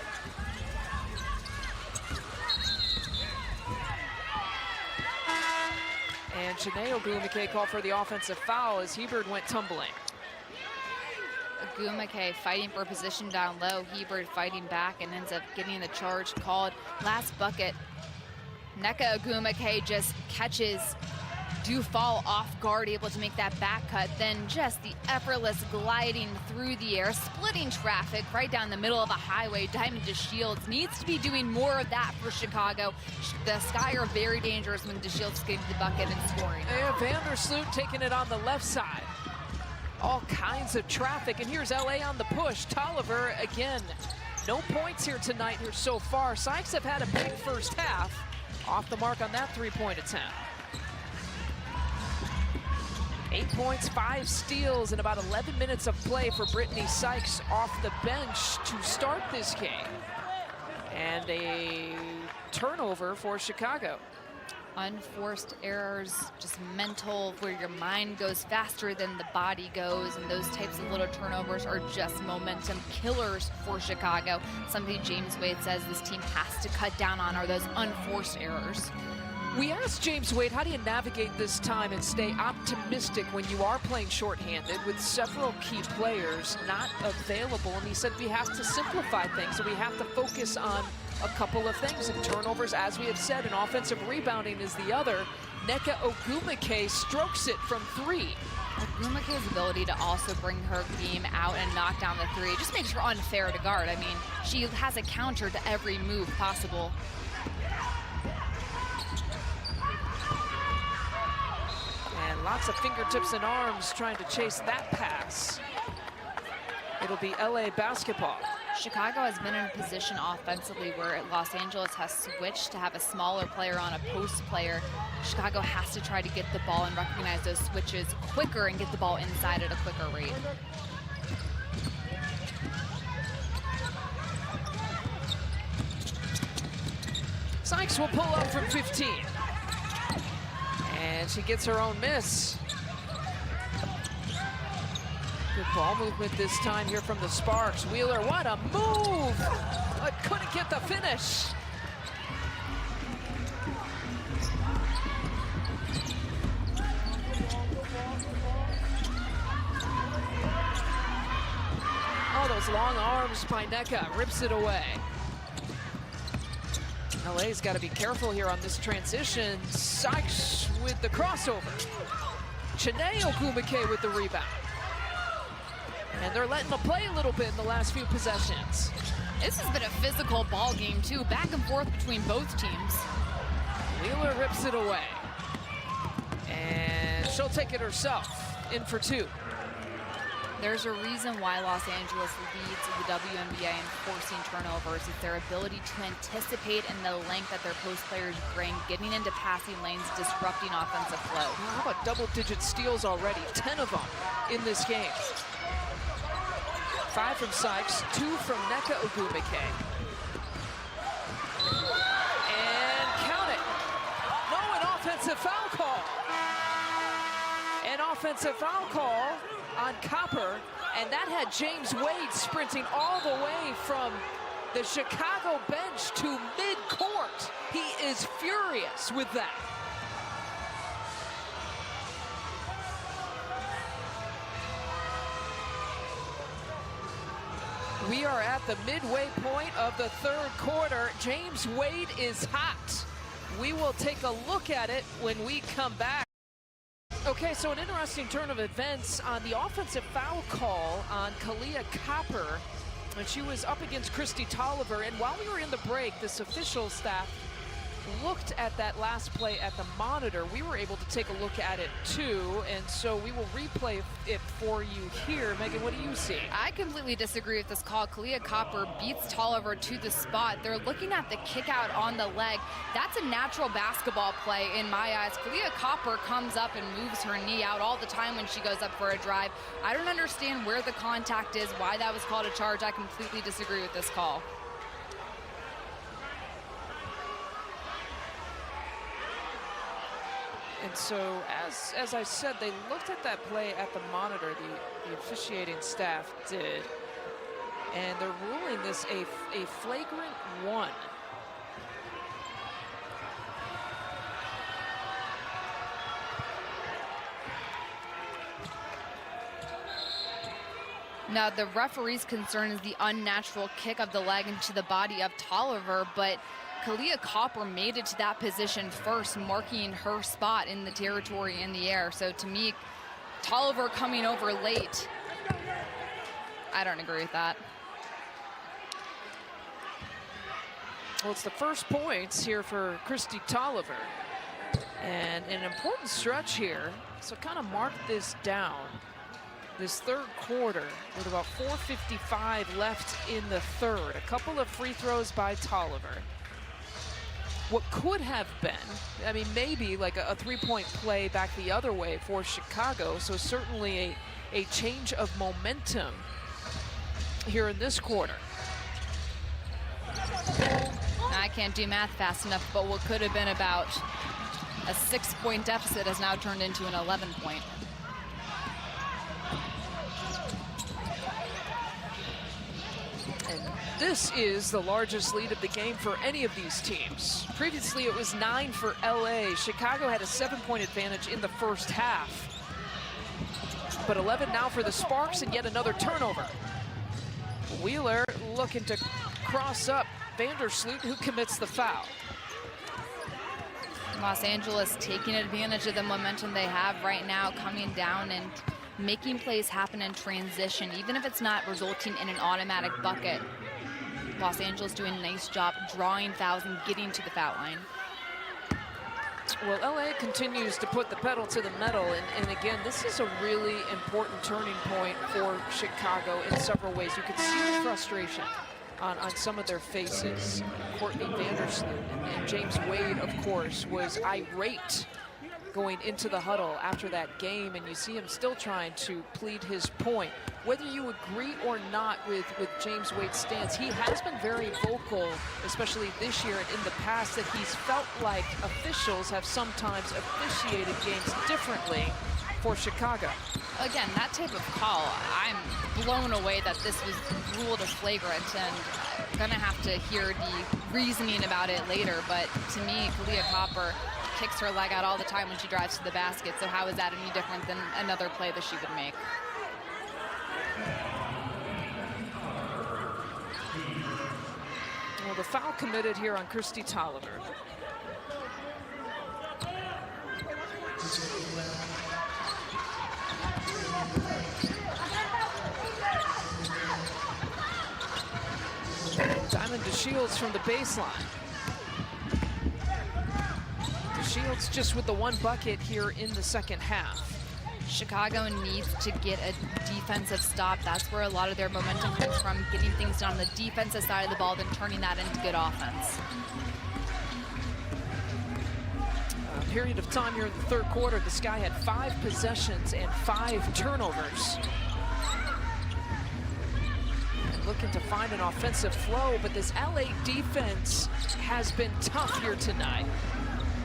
And Chiney Ogwumike called for the offensive foul as Hebert went tumbling. Ogwumike fighting for position down low. Hebert fighting back and ends up getting the charge called. Last bucket, Nneka Ogwumike just catches Dufall off guard, able to make that back cut, then just the effortless gliding through the air, splitting traffic right down the middle of a highway. Diamond DeShields needs to be doing more of that for Chicago. The Sky are very dangerous when DeShields getting the bucket and scoring. And Vandersloot taking it on the left side. All kinds of traffic, and here's LA on the push. Tolliver again, no points here tonight here so far. Sykes have had a big first half. Off the mark on that 3-point attempt. 8 points, 5 steals, and about 11 minutes of play for Brittany Sykes off the bench to start this game. And a turnover for Chicago. Unforced errors, just mental, where your mind goes faster than the body goes, and those types of little turnovers are just momentum killers for Chicago. Something James Wade says this team has to cut down on are those unforced errors. We asked James Wade, how do you navigate this time and stay optimistic when you are playing shorthanded with several key players not available? And he said we have to simplify things, and we have to focus on a couple of things, and turnovers, as we have said, and offensive rebounding is the other. Nneka Ogwumike strokes it from 3. Ogwumike's ability to also bring her game out and knock down the 3 just makes her unfair to guard. I mean, she has a counter to every move possible. And lots of fingertips and arms trying to chase that pass. It'll be LA basketball. Chicago has been in a position offensively where Los Angeles has switched to have a smaller player on a post player. Chicago has to try to get the ball and recognize those switches quicker and get the ball inside at a quicker rate. Sykes will pull up from 15. And she gets her own miss. Good ball movement this time here from the Sparks. Wheeler, what a move! But couldn't get the finish. Oh, those long arms by Nneka, rips it away. LA's got to be careful here on this transition. Sykes with the crossover. Chiney Ogwumike with the rebound. And they're letting them play a little bit in the last few possessions. This has been a physical ball game too, back and forth between both teams. Wheeler rips it away. And she'll take it herself, in for 2. There's a reason why Los Angeles leads the WNBA in forcing turnovers. It's their ability to anticipate and the length that their post players bring, getting into passing lanes, disrupting offensive flow. How about double-digit steals already? 10 of them in this game. 5 from Sykes, 2 from Nneka Ogwumike. And count it. No, an offensive foul call. An offensive foul call on Copper, and that had James Wade sprinting all the way from the Chicago bench to mid-court. He is furious with that. We are at the midway point of the 3rd quarter. James Wade is hot. We will take a look at it when we come back. Okay, so an interesting turn of events on the offensive foul call on Kalia Copper. And she was up against Christy Tolliver. And while we were in the break, this official staff looked at that last play at the monitor. We were able to take a look at it too, and so we will replay it for you here. Megan, what do you see? I completely disagree with this call. Kalia Copper beats Tolliver to the spot. They're looking at the kick out on the leg. That's a natural basketball play in my eyes. Kalia Copper comes up and moves her knee out all the time when she goes up for a drive. I don't understand where the contact is, why that was called a charge. I completely disagree with this call. And so, as I said, they looked at that play at the monitor, the officiating staff did, and they're ruling this a flagrant 1. Now, the referee's concern is the unnatural kick of the leg into the body of Tolliver, but Kalia Copper made it to that position first, marking her spot in the territory in the air. So to me, Tolliver coming over late, I don't agree with that. Well, it's the first points here for Christy Tolliver. And an important stretch here, so kind of mark this down. This 3rd quarter with about 4:55 left in the 3rd. A couple of free throws by Tolliver. What could have been, I mean, maybe like a 3-point play back the other way for Chicago. So certainly a change of momentum here in this quarter. I can't do math fast enough, but what could have been about A 6-point deficit has now turned into an 11-point. And this is the largest lead of the game for any of these teams. Previously, it was 9 for LA. Chicago had a 7-point advantage in the first half. But 11 now for the Sparks, and yet another turnover. Wheeler looking to cross up Vandersloot, who commits the foul. Los Angeles taking advantage of the momentum they have right now, coming down and making plays happen in transition, even if it's not resulting in an automatic bucket. Los Angeles doing a nice job drawing fouls and getting to the foul line. Well, LA continues to put the pedal to the metal, and again, this is a really important turning point for Chicago in several ways. You could see the frustration on some of their faces. Courtney Vandersloot and James Wade, of course, was irate going into the huddle after that game, and you see him still trying to plead his point. Whether you agree or not with James Wade's stance, he has been very vocal, especially this year and in the past, that he's felt like officials have sometimes officiated games differently for Chicago. Again, that type of call, I'm blown away that this was ruled as flagrant, and I'm gonna have to hear the reasoning about it later. But to me, Kalia Copper kicks her leg out all the time when she drives to the basket, so how is that any different than another play that she would make? Well, the foul committed here on Kristi Tolliver. Diamond DeShields from the baseline. DeShields just with the one bucket here in the second half. Chicago needs to get a defensive stop. That's where a lot of their momentum comes from, getting things done on the defensive side of the ball, then turning that into good offense. A period of time here in the third quarter, the Sky had 5 possessions and 5 turnovers. And looking to find an offensive flow, but this LA defense has been tough here tonight.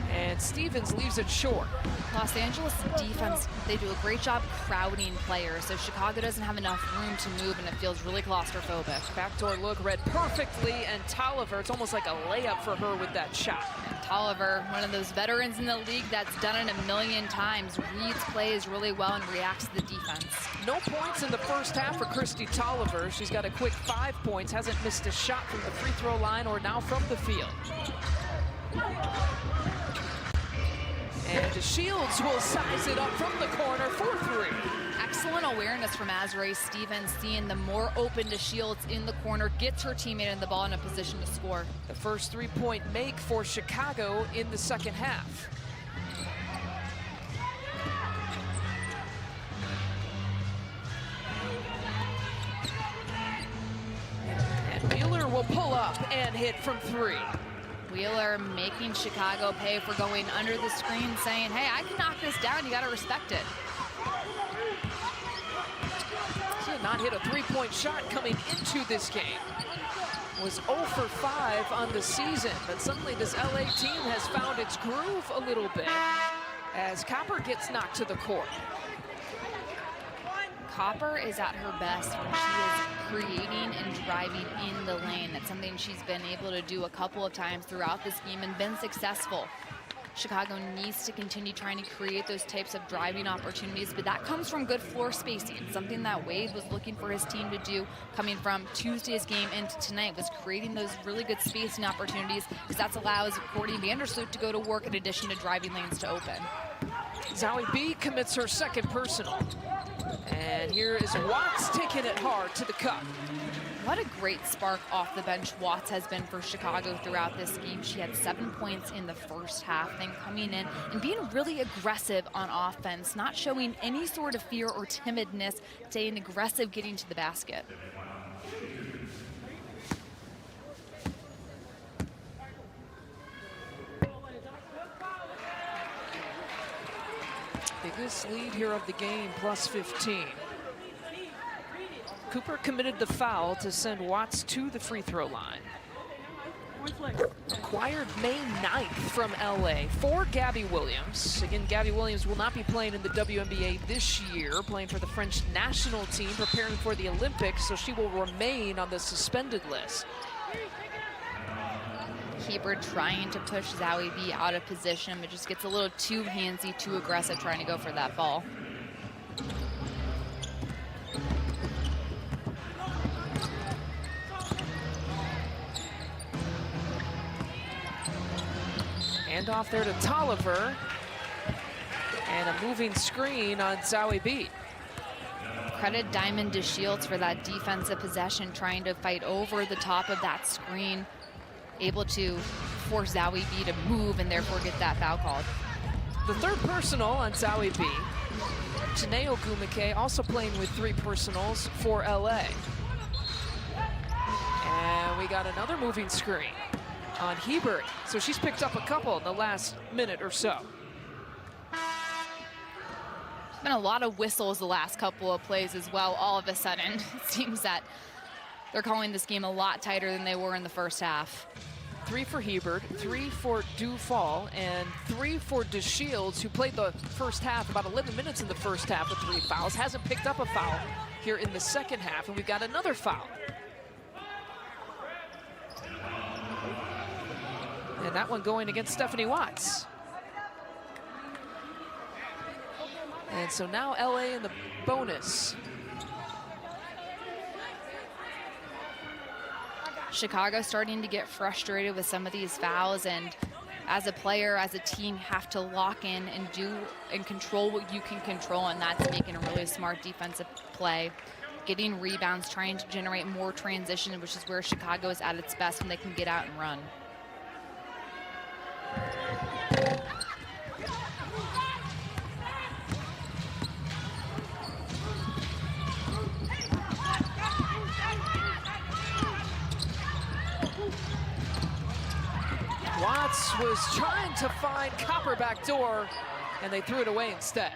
And Stevens leaves it short. Los Angeles defense, they do a great job crowding players, so Chicago doesn't have enough room to move, and it feels really claustrophobic. Backdoor look read perfectly, and Tolliver, it's almost like a layup for her with that shot. And Tolliver, one of those veterans in the league that's done it a million times, reads plays really well and reacts to the defense. No points in the first half for Kristi Tolliver. She's got a quick 5 points, hasn't missed a shot from the free throw line or now from the field. And DeShields will size it up from the corner for 3. Excellent awareness from Azrae Stevens, seeing the more open DeShields in the corner, gets her teammate in the ball in a position to score. The first 3-point make for Chicago in the second half. And Wheeler will pull up and hit from 3. Wheeler making Chicago pay for going under the screen, saying, hey, I can knock this down, you gotta respect it. She had not hit a 3-point shot coming into this game. Was 0 for 5 on the season, but suddenly this LA team has found its groove a little bit as Copper gets knocked to the court. Copper is at her best when she is creating and driving in the lane. That's something she's been able to do a couple of times throughout this game and been successful. Chicago needs to continue trying to create those types of driving opportunities, but that comes from good floor spacing. Something that Wade was looking for his team to do coming from Tuesday's game into tonight was creating those really good spacing opportunities, because that allows Courtney Vandersloot to go to work in addition to driving lanes to open. Zoe B commits her second personal. And here is Watts taking it hard to the cup. What a great spark off the bench Watts has been for Chicago throughout this game. She had 7 points in the first half, then coming in and being really aggressive on offense, not showing any sort of fear or timidness, staying aggressive, getting to the basket. Biggest lead here of the game, plus 15. Cooper committed the foul to send Watts to the free throw line. Acquired May 9th from LA for Gabby Williams. Again, Gabby Williams will not be playing in the WNBA this year, playing for the French national team, preparing for the Olympics, so she will remain on the suspended list. Hebert trying to push Zoe B out of position, but just gets a little too handsy, too aggressive trying to go for that ball. Hand off there to Tolliver. And a moving screen on Zoe B. Credit Diamond DeShields for that defensive possession, trying to fight over the top of that screen, able to force Zoe B to move and therefore get that foul called. The third personal on Zoe B. Janae Ogumike also playing with 3 personals for LA. And we got another moving screen on Hebert. So she's picked up a couple in the last minute or so. Been a lot of whistles the last couple of plays as well. All of a sudden, it seems that they're calling this game a lot tighter than they were in the first half. 3 for Hebert, 3 for Dufall, and 3 for DeShields, who played the first half, about 11 minutes in the first half with 3 fouls. Hasn't picked up a foul here in the second half, and we've got another foul. And that one going against Stephanie Watts. And so now LA in the bonus. Chicago starting to get frustrated with some of these fouls, and as a player, as a team, have to lock in and do and control what you can control, and that's making a really smart defensive play, getting rebounds, trying to generate more transition, which is where Chicago is at its best when they can get out and run. Watts was trying to find Copper back door, and they threw it away instead.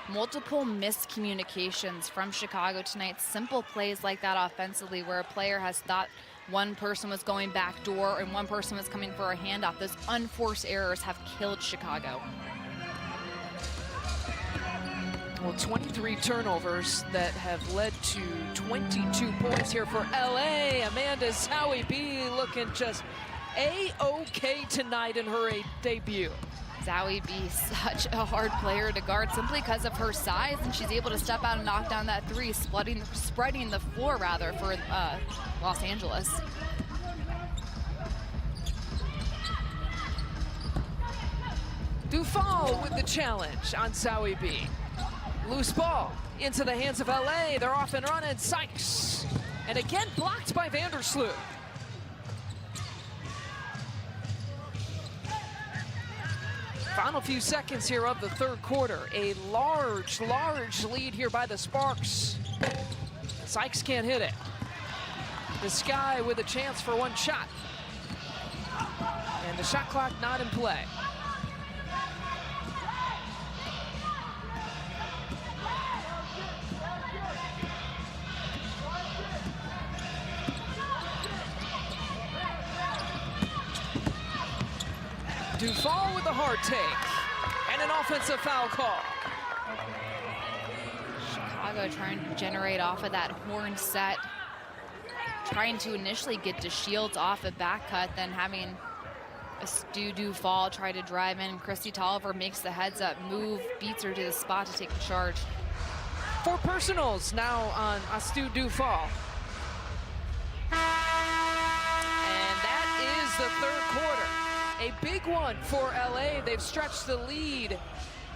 Multiple miscommunications from Chicago tonight. Simple plays like that offensively, where a player has thought one person was going back door and one person was coming for a handoff. Those unforced errors have killed Chicago. Well, 23 turnovers that have led to 22 points here for LA. Amanda Zoe B looking just A-OK tonight in her debut. Zoe B, such a hard player to guard simply because of her size, and she's able to step out and knock down that 3, spreading the floor rather for Los Angeles. Dufall with the challenge on Zoe B. Loose ball into the hands of LA. They're off and running. Sykes. And again blocked by Vandersloot. Final few seconds here of the third quarter. A large lead here by the Sparks. Sykes can't hit it. The Sky with a chance for one shot. And the shot clock not in play. Dufall with a hard take and an offensive foul call. Chicago trying to generate off of that horn set, trying to initially get DeShields off a back cut, then having a Dufall try to drive in. Christy Tolliver makes the heads up move, beats her to the spot to take the charge. 4 personals now on Astu Dufall. And that is the third quarter. A big one for LA. They've stretched the lead.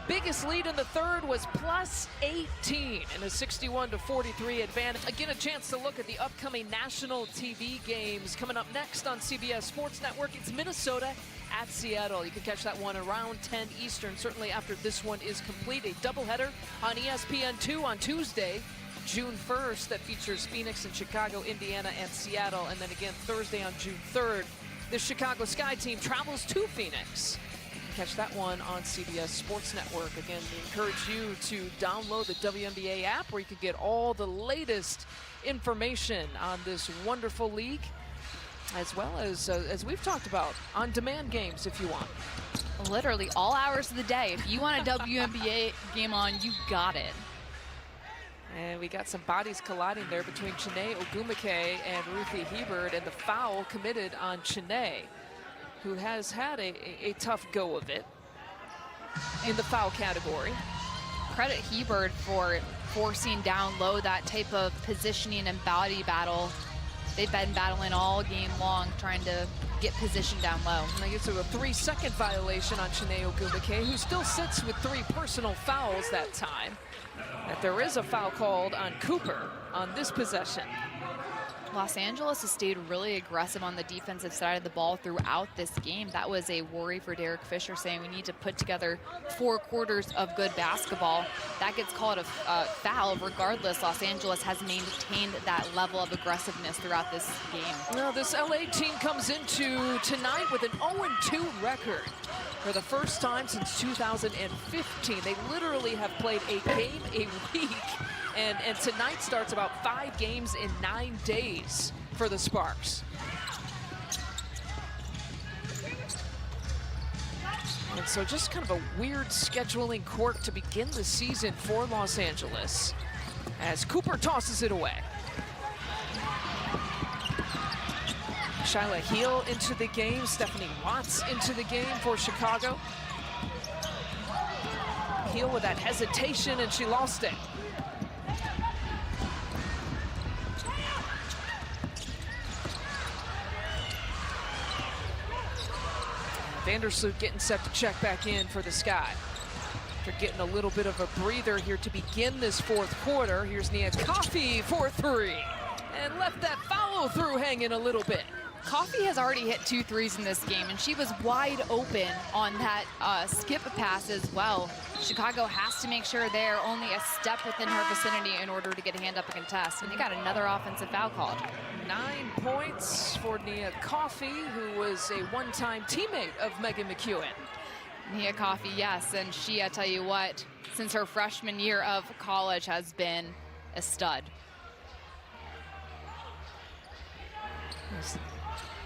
Biggest lead in the third was plus 18 in a 61-43 advantage. Again, a chance to look at the upcoming national TV games coming up next on CBS Sports Network. It's Minnesota at Seattle. You can catch that one around 10 Eastern, certainly after this one is complete. A doubleheader on ESPN2 on Tuesday, June 1st, that features Phoenix and Chicago, Indiana, and Seattle. And then again Thursday on June 3rd, the Chicago Sky team travels to Phoenix. Catch that one on CBS Sports Network. Again, we encourage you to download the WNBA app where you can get all the latest information on this wonderful league. as well as we've talked about, on-demand games if you want. Literally all hours of the day. If you want a WNBA game on, you got it. And we got some bodies colliding there between Chiney Ogumake and Ruthie Hebert, and the foul committed on Chiney, who has had a tough go of it in the foul category. Credit Hebert for forcing down low that type of positioning and body battle. They've been battling all game long, trying to get position down low. And I guess it was a 3-second violation on Chiney Ogumake, who still sits with 3 personal fouls that time. That there is a foul called on Cooper on this possession. Los Angeles has stayed really aggressive on the defensive side of the ball throughout this game. That was a worry for Derek Fisher, saying we need to put together 4 quarters of good basketball. That gets called a foul. Regardless, Los Angeles has maintained that level of aggressiveness throughout this game. Now this LA team comes into tonight with an 0-2 record. For the first time since 2015, they literally have played a game a week. And tonight starts about 5 games in 9 days for the Sparks. And so just kind of a weird scheduling quirk to begin the season for Los Angeles as Cooper tosses it away. Shyla Heel into the game, Stephanie Watts into the game for Chicago. Heel with that hesitation, and she lost it. Vandersloot getting set to check back in for the Sky. They're getting a little bit of a breather here to begin this 4th quarter. Here's Nia Coffey for 3, and left that follow through hanging a little bit. Coffey has already hit 2 threes in this game, and she was wide open on that skip pass as well. Chicago has to make sure they're only a step within her vicinity in order to get a hand up and contest, and they got another offensive foul called. 9 points for Nia Coffey, who was a one-time teammate of Megan McEwen. Nia Coffey, yes, and she, I tell you what, since her freshman year of college has been a stud.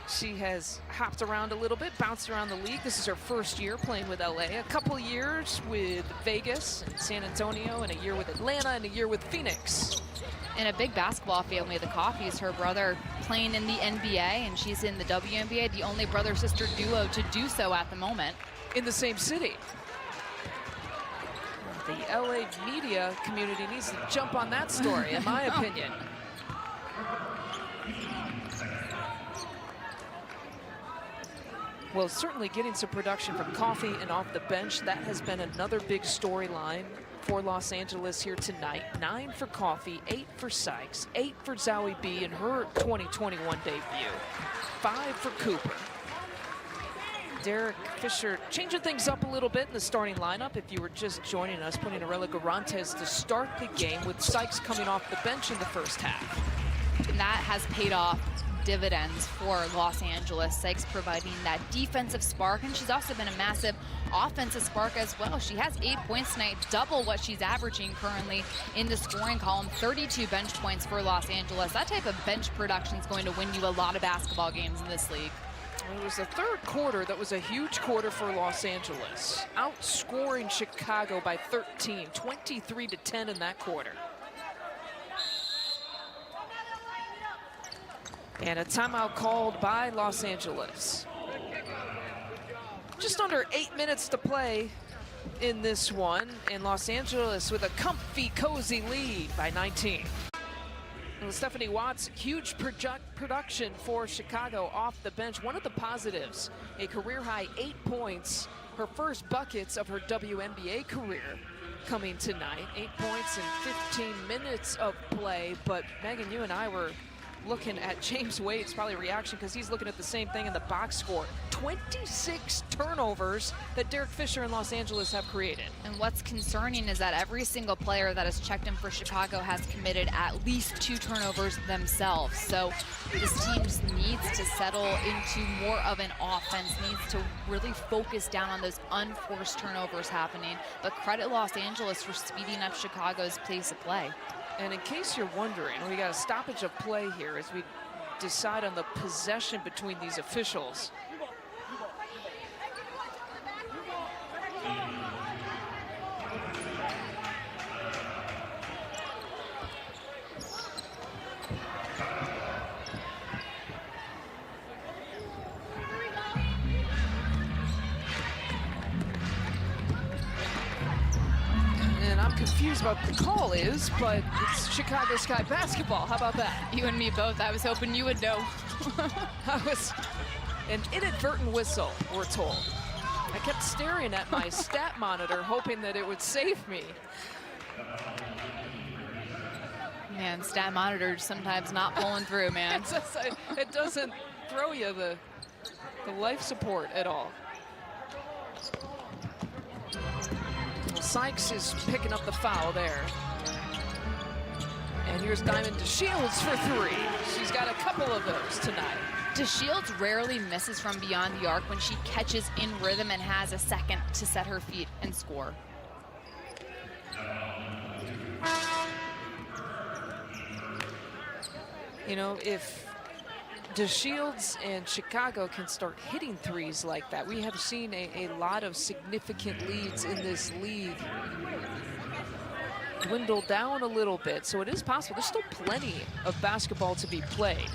She has hopped around a little bit, bounced around the league. This is her first year playing with LA. A couple years with Vegas and San Antonio, and a year with Atlanta, and a year with Phoenix. And a big basketball family, the Coffeys. Her brother playing in the NBA, and she's in the WNBA, the only brother-sister duo to do so at the moment. In the same city. The LA media community needs to jump on that story, in my opinion. Well, certainly getting some production from Coffey and off the bench. That has been another big storyline for Los Angeles here tonight. 9 for Coffey, 8 for Sykes, 8 for Zoe B in her 2021 debut, 5 for Cooper. Derek Fisher changing things up a little bit in the starting lineup. If you were just joining us, putting Arella Garantes to start the game with Sykes coming off the bench in the first half. And that has paid off dividends for Los Angeles. Sykes providing that defensive spark, and she's also been a massive offensive spark as well. She has 8 points tonight, double what she's averaging currently in the scoring column. 32 bench points for Los Angeles. That type of bench production is going to win you a lot of basketball games in this league. It was the 3rd quarter that was a huge quarter for Los Angeles, outscoring Chicago by 13, 23-10 in that quarter. And a timeout called by Los Angeles. Just under 8 minutes to play in this one, and Los Angeles with a comfy, cozy lead by 19. And Stephanie Watts, huge production for Chicago off the bench. One of the positives, a career-high 8 points, her first buckets of her WNBA career coming tonight. 8 points in 15 minutes of play, but Megan, you and I were looking at James Wade's probably reaction because he's looking at the same thing in the box score. 26 turnovers that Derek Fisher and Los Angeles have created. And what's concerning is that every single player that has checked in for Chicago has committed at least 2 turnovers themselves. So this team just needs to settle into more of an offense, needs to really focus down on those unforced turnovers happening. But credit Los Angeles for speeding up Chicago's pace of play. And in case you're wondering, we got a stoppage of play here as we decide on the possession between these officials. Confused about what the call is, but it's Chicago Sky basketball. How about that? You and me both. I was hoping you would know. That was an inadvertent whistle, we're told. I kept staring at my stat monitor, hoping that it would save me. Man, stat monitor sometimes not pulling through, man. It doesn't throw you the life support at all. Sykes is picking up the foul there. And here's Diamond DeShields for three. She's got a couple of those tonight. DeShields rarely misses from beyond the arc when she catches in rhythm and has a second to set her feet and score. You know, if DeShields and Chicago can start hitting threes like that, we have seen a lot of significant leads in this league dwindle down a little bit. So it is possible. There's still plenty of basketball to be played.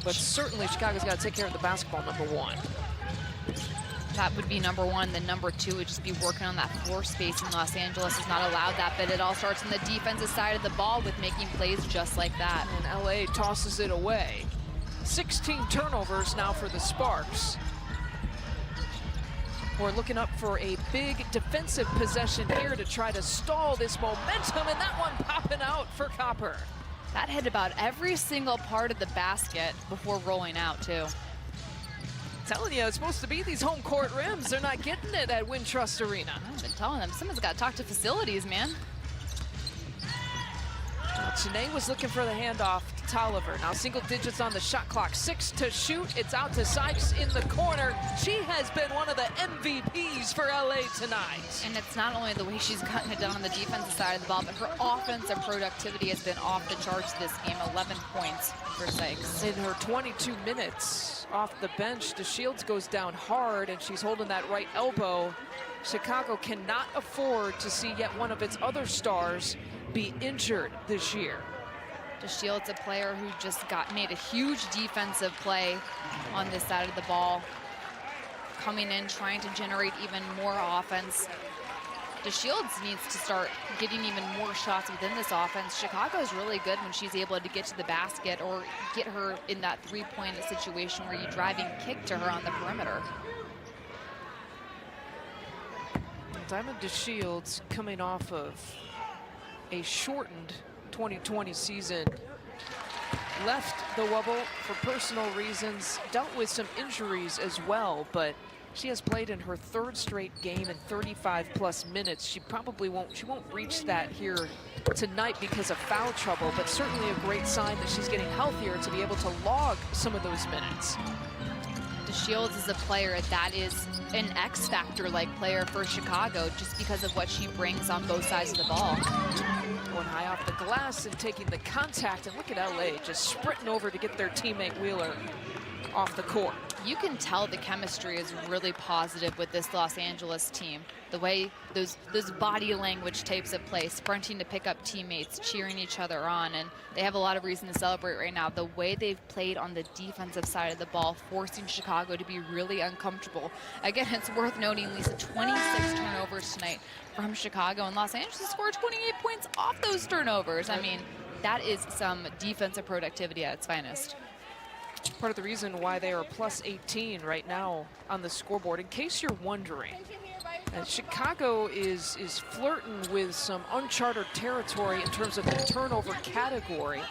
But certainly Chicago's got to take care of the basketball, number one. That would be number one. Then number two would just be working on that floor spacing. Los Angeles has not allowed that, but it all starts on the defensive side of the ball with making plays just like that. And LA tosses it away. 16 turnovers now for the Sparks. We're looking up for a big defensive possession here to try to stall this momentum, and that one popping out for Copper. That hit about every single part of the basket before rolling out, too. Telling you, it's supposed to be these home court rims. They're not getting it at Wintrust Arena. I've been telling them, someone's got to talk to facilities, man. Chene was looking for the handoff to Tolliver. Now single digits on the shot clock. 6 to shoot. It's out to Sykes in the corner. She has been one of the MVPs for LA tonight. And it's not only the way she's gotten it done on the defensive side of the ball, but her offensive productivity has been off the charts this game. 11 points for Sykes. In her 22 minutes off the bench, DeShields goes down hard, and she's holding that right elbow. Chicago cannot afford to see yet one of its other stars be injured this year. DeShields, a player who just made a huge defensive play on this side of the ball, coming in trying to generate even more offense. DeShields needs to start getting even more shots within this offense. Chicago is really good when she's able to get to the basket or get her in that three-point situation where you drive and kick to her on the perimeter. Diamond DeShields coming off of a shortened 2020 season, left the Wubble for personal reasons, dealt with some injuries as well, but she has played in her third straight game in 35+ minutes. She won't reach that here tonight because of foul trouble, but certainly a great sign that she's getting healthier to be able to log some of those minutes. DeShields is a player that is an X-factor-like player for Chicago just because of what she brings on both sides of the ball. Going high off the glass and taking the contact, and look at LA just sprinting over to get their teammate Wheeler off the court. You can tell the chemistry is really positive with this Los Angeles team. The way those body language takes of play, sprinting to pick up teammates, cheering each other on, and they have a lot of reason to celebrate right now. The way they've played on the defensive side of the ball, forcing Chicago to be really uncomfortable. Again, it's worth noting, Lisa, 26 turnovers tonight from Chicago, and Los Angeles scored 28 points off those turnovers. I mean, that is some defensive productivity at its finest. Part of the reason why they are plus 18 right now on the scoreboard, in case you're wondering. Chicago is flirting with some uncharted territory in terms of the turnover category.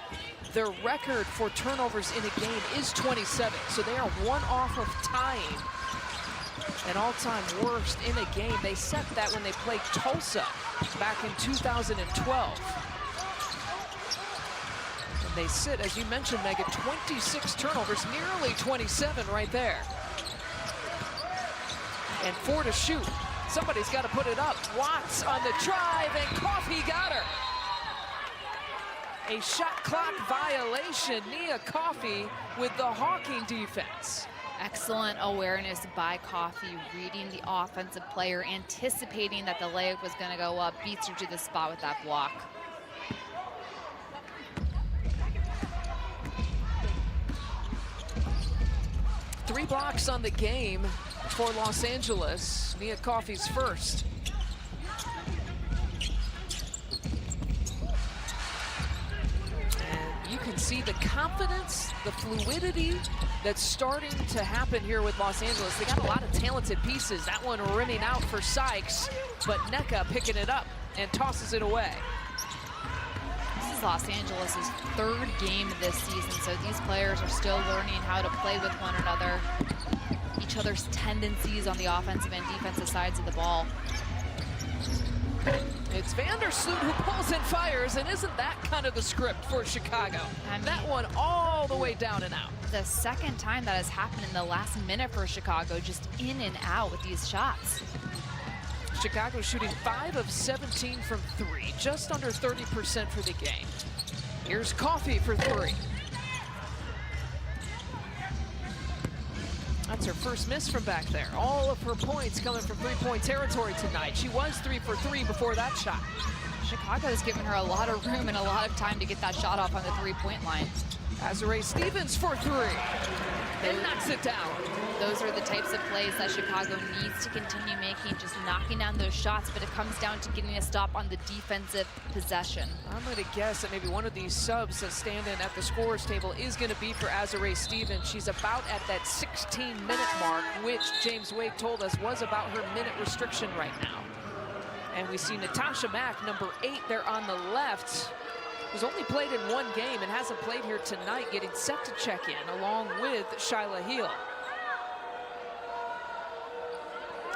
Their record for turnovers in a game is 27, so they are one off of tying an all-time worst in a game. They set that when they played Tulsa back in 2012. They sit, as you mentioned, Megan, 26 turnovers, nearly 27 right there. And 4 to shoot. Somebody's got to put it up. Watts on the drive, and Coffey got her. a shot clock violation. Nia Coffey with the hawking defense. Excellent awareness by Coffey, reading the offensive player, anticipating that the layup was going to go up, beats her to the spot with that block. Three blocks on the game for Los Angeles. Nia Coffey's first. And you can see the confidence, the fluidity that's starting to happen here with Los Angeles. They got a lot of talented pieces. That one rimming out for Sykes, but Nneka picking it up and tosses it away. This is Los Angeles' third game this season, so these players are still learning how to play with one another, each other's tendencies on the offensive and defensive sides of the ball. It's Vandersloot who pulls and fires, and isn't that kind of the script for Chicago? I mean, that one all the way down and out. The second time that has happened in the last minute for Chicago, just in and out with these shots. Chicago shooting 5 of 17 from 3, just under 30% for the game. Here's Coffey for 3. That's her first miss from back there. All of her points coming from three-point territory tonight. She was 3 for 3 before that shot. Chicago has given her a lot of room and a lot of time to get that shot off on the three-point line. Azurá Stevens for 3, and knocks it down. Those are the types of plays that Chicago needs to continue making, just knocking down those shots, but it comes down to getting a stop on the defensive possession. I'm going to guess that maybe one of these subs that stand in at the scorer's table is going to be for Azurá Stevens. She's about at that 16-minute mark, which James Wade told us was about her minute restriction right now. And we see Natasha Mack, number 8 there on the left, who's only played in 1 game and hasn't played here tonight, getting set to check in along with Shyla Heel.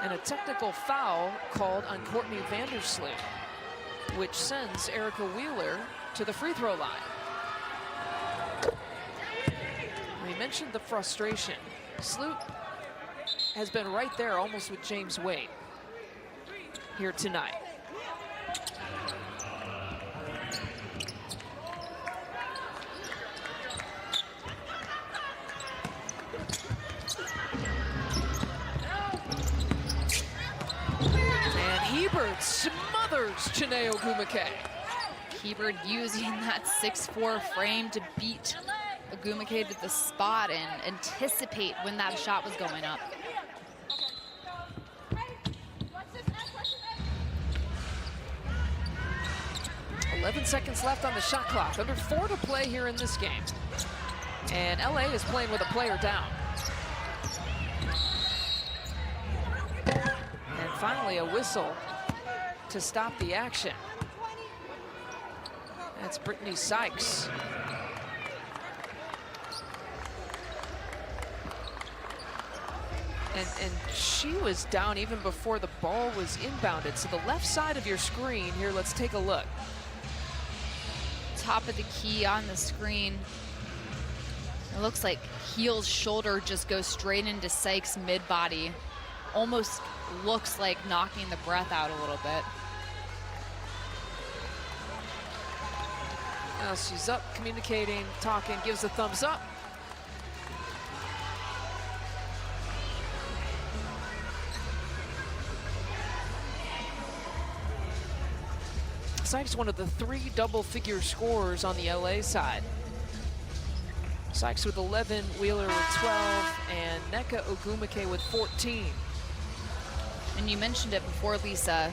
And a technical foul called on Courtney Vandersloot, which sends Erica Wheeler to the free throw line. We mentioned the frustration. Sloot has been right there almost with James Wade here tonight. Hebert smothers Chiney Ogwumike. Hebert using that 6'4" frame to beat Ogwumike to the spot and anticipate when that shot was going up. "11 seconds left on the shot clock. Under 4 to play here in this game. And LA is playing with a player down. And finally a whistle to stop the action. That's Brittany Sykes. And she was down even before the ball was inbounded. So the left side of your screen here, let's take a look. Top of the key on the screen. It looks like Heel's shoulder just goes straight into Sykes' mid-body. Almost looks like knocking the breath out a little bit. Now she's up, communicating, talking, gives a thumbs up. Sykes, one of the 3 double-figure scorers on the LA side. Sykes with 11, Wheeler with 12, and Nneka Ogwumike with 14. And you mentioned it before, Lisa.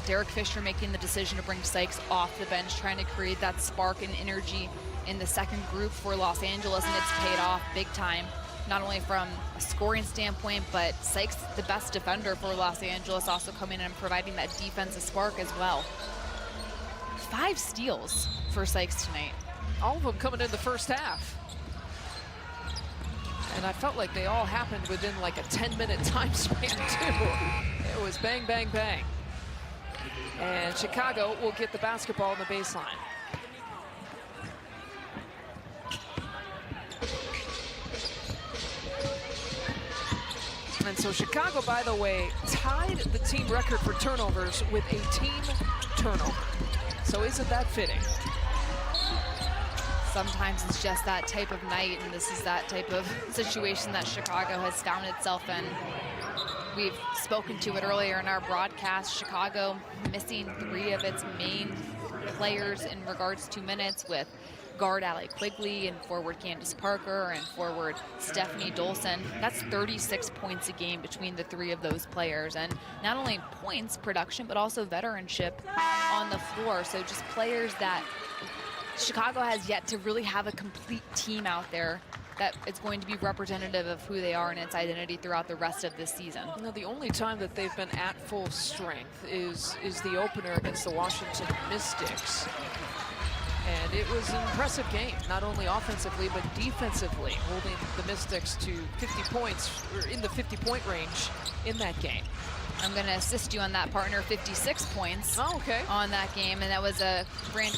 Derek Fisher making the decision to bring Sykes off the bench, trying to create that spark and energy in the second group for Los Angeles, and it's paid off big time, not only from a scoring standpoint, but Sykes, the best defender for Los Angeles, also coming in and providing that defensive spark as well. 5 steals for Sykes tonight. All of them coming in the first half. And I felt like they all happened within like a 10-minute time span too. It was bang, bang, bang. And Chicago will get the basketball on the baseline. And so Chicago, by the way, tied the team record for turnovers with a team turnover. So isn't that fitting? Sometimes it's just that type of night, and this is that type of situation that Chicago has found itself in. We've spoken to it earlier in our broadcast. Chicago missing 3 of its main players in regards to minutes, with guard Allie Quigley and forward Candace Parker and forward Stephanie Dolson. That's 36 points a game between the 3 of those players, and not only points production but also veteranship on the floor. So just players that Chicago has yet to really have a complete team out there that it's going to be representative of who they are and its identity throughout the rest of this season. You know, the only time that they've been at full strength is the opener against the Washington Mystics. And it was an impressive game, not only offensively but defensively, holding the Mystics to 50 points, or in the 50-point range in that game. I'm going to assist you on that, partner. 56 points on that game, and that was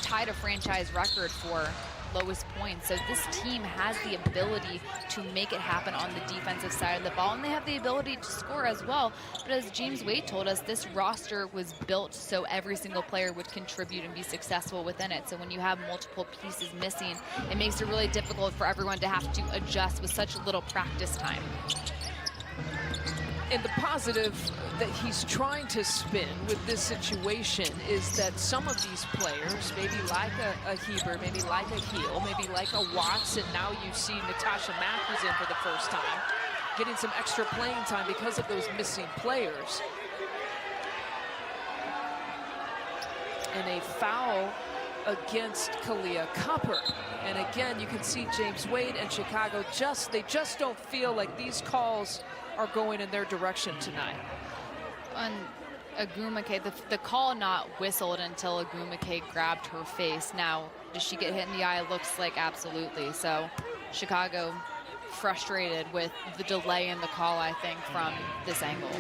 tied a franchise record for lowest points. So this team has the ability to make it happen on the defensive side of the ball, and they have the ability to score as well. But as James Wade told us, this roster was built so every single player would contribute and be successful within it. So when you have multiple pieces missing, it makes it really difficult for everyone to have to adjust with such little practice time. And the positive that he's trying to spin with this situation is that some of these players, maybe like a Heber, maybe like a Heel, maybe like a Watts, and now you see Natasha Matthews in for the first time, getting some extra playing time because of those missing players. And a foul against Kalia Copper. And again, you can see James Wade and Chicago they just don't feel like these calls are going in their direction tonight. On Agumake, the call not whistled until Agumake grabbed her face. Now, does she get hit in the eye? Looks like absolutely. So Chicago frustrated with the delay in the call, I think, from this angle.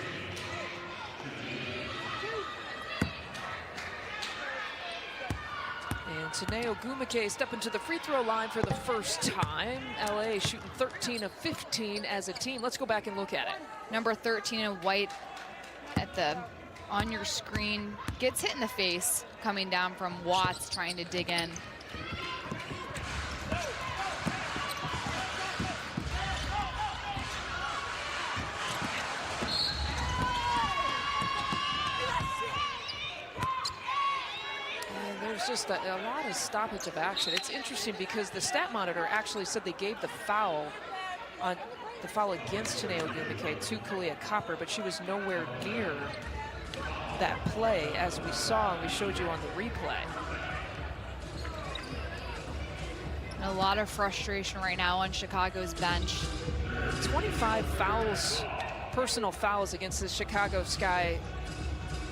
And Tanae Ogumake stepping to the free throw line for the first time. LA shooting 13 of 15 as a team. Let's go back and look at it. Number 13 in white on your screen gets hit in the face coming down from Watts trying to dig in. There's just a lot of stoppage of action. It's interesting because the stat monitor actually said they gave the foul against Tanae Ogumake to Kalia Copper, but she was nowhere near that play, as we saw and we showed you on the replay. A lot of frustration right now on Chicago's bench. 25 fouls, personal fouls against the Chicago Sky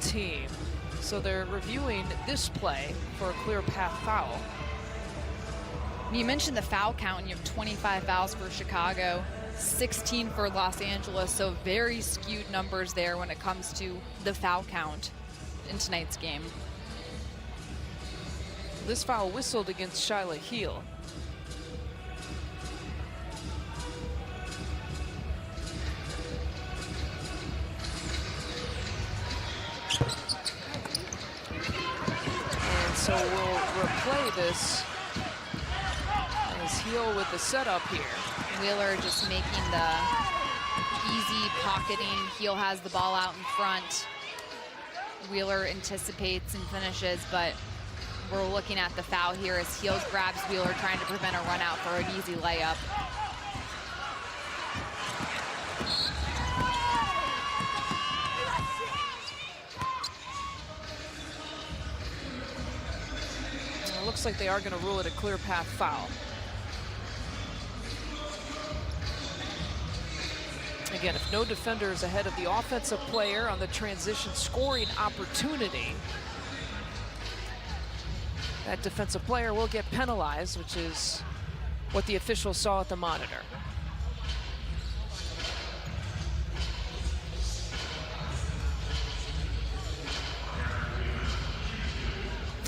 team. So they're reviewing this play for a clear path foul. You mentioned the foul count, and you have 25 fouls for Chicago, 16 for Los Angeles, so very skewed numbers there when it comes to the foul count in tonight's game. This foul whistled against Shyla Heel. So we'll replay this as Heel with the setup here. Wheeler just making the easy pocketing. Heel has the ball out in front. Wheeler anticipates and finishes, but we're looking at the foul here as Heel grabs Wheeler, trying to prevent a run out for an easy layup. Looks like they are going to rule it a clear path foul. Again, if no defender is ahead of the offensive player on the transition scoring opportunity, that defensive player will get penalized, which is what the officials saw at the monitor.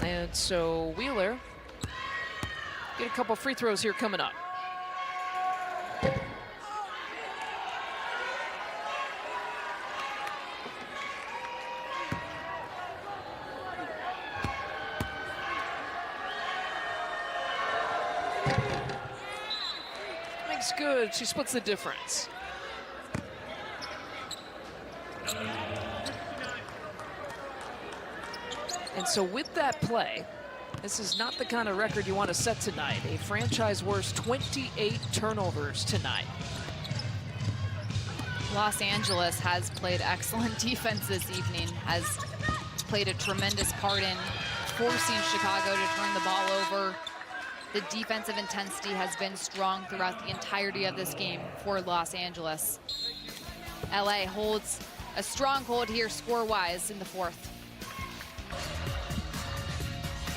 And so Wheeler get a couple free throws here coming up. looks good. She splits the difference. And so with that play, this is not the kind of record you want to set tonight. A franchise worst 28 turnovers tonight. Los Angeles has played excellent defense this evening, has played a tremendous part in forcing Chicago to turn the ball over. The defensive intensity has been strong throughout the entirety of this game for Los Angeles. LA holds a stronghold here score-wise in the fourth.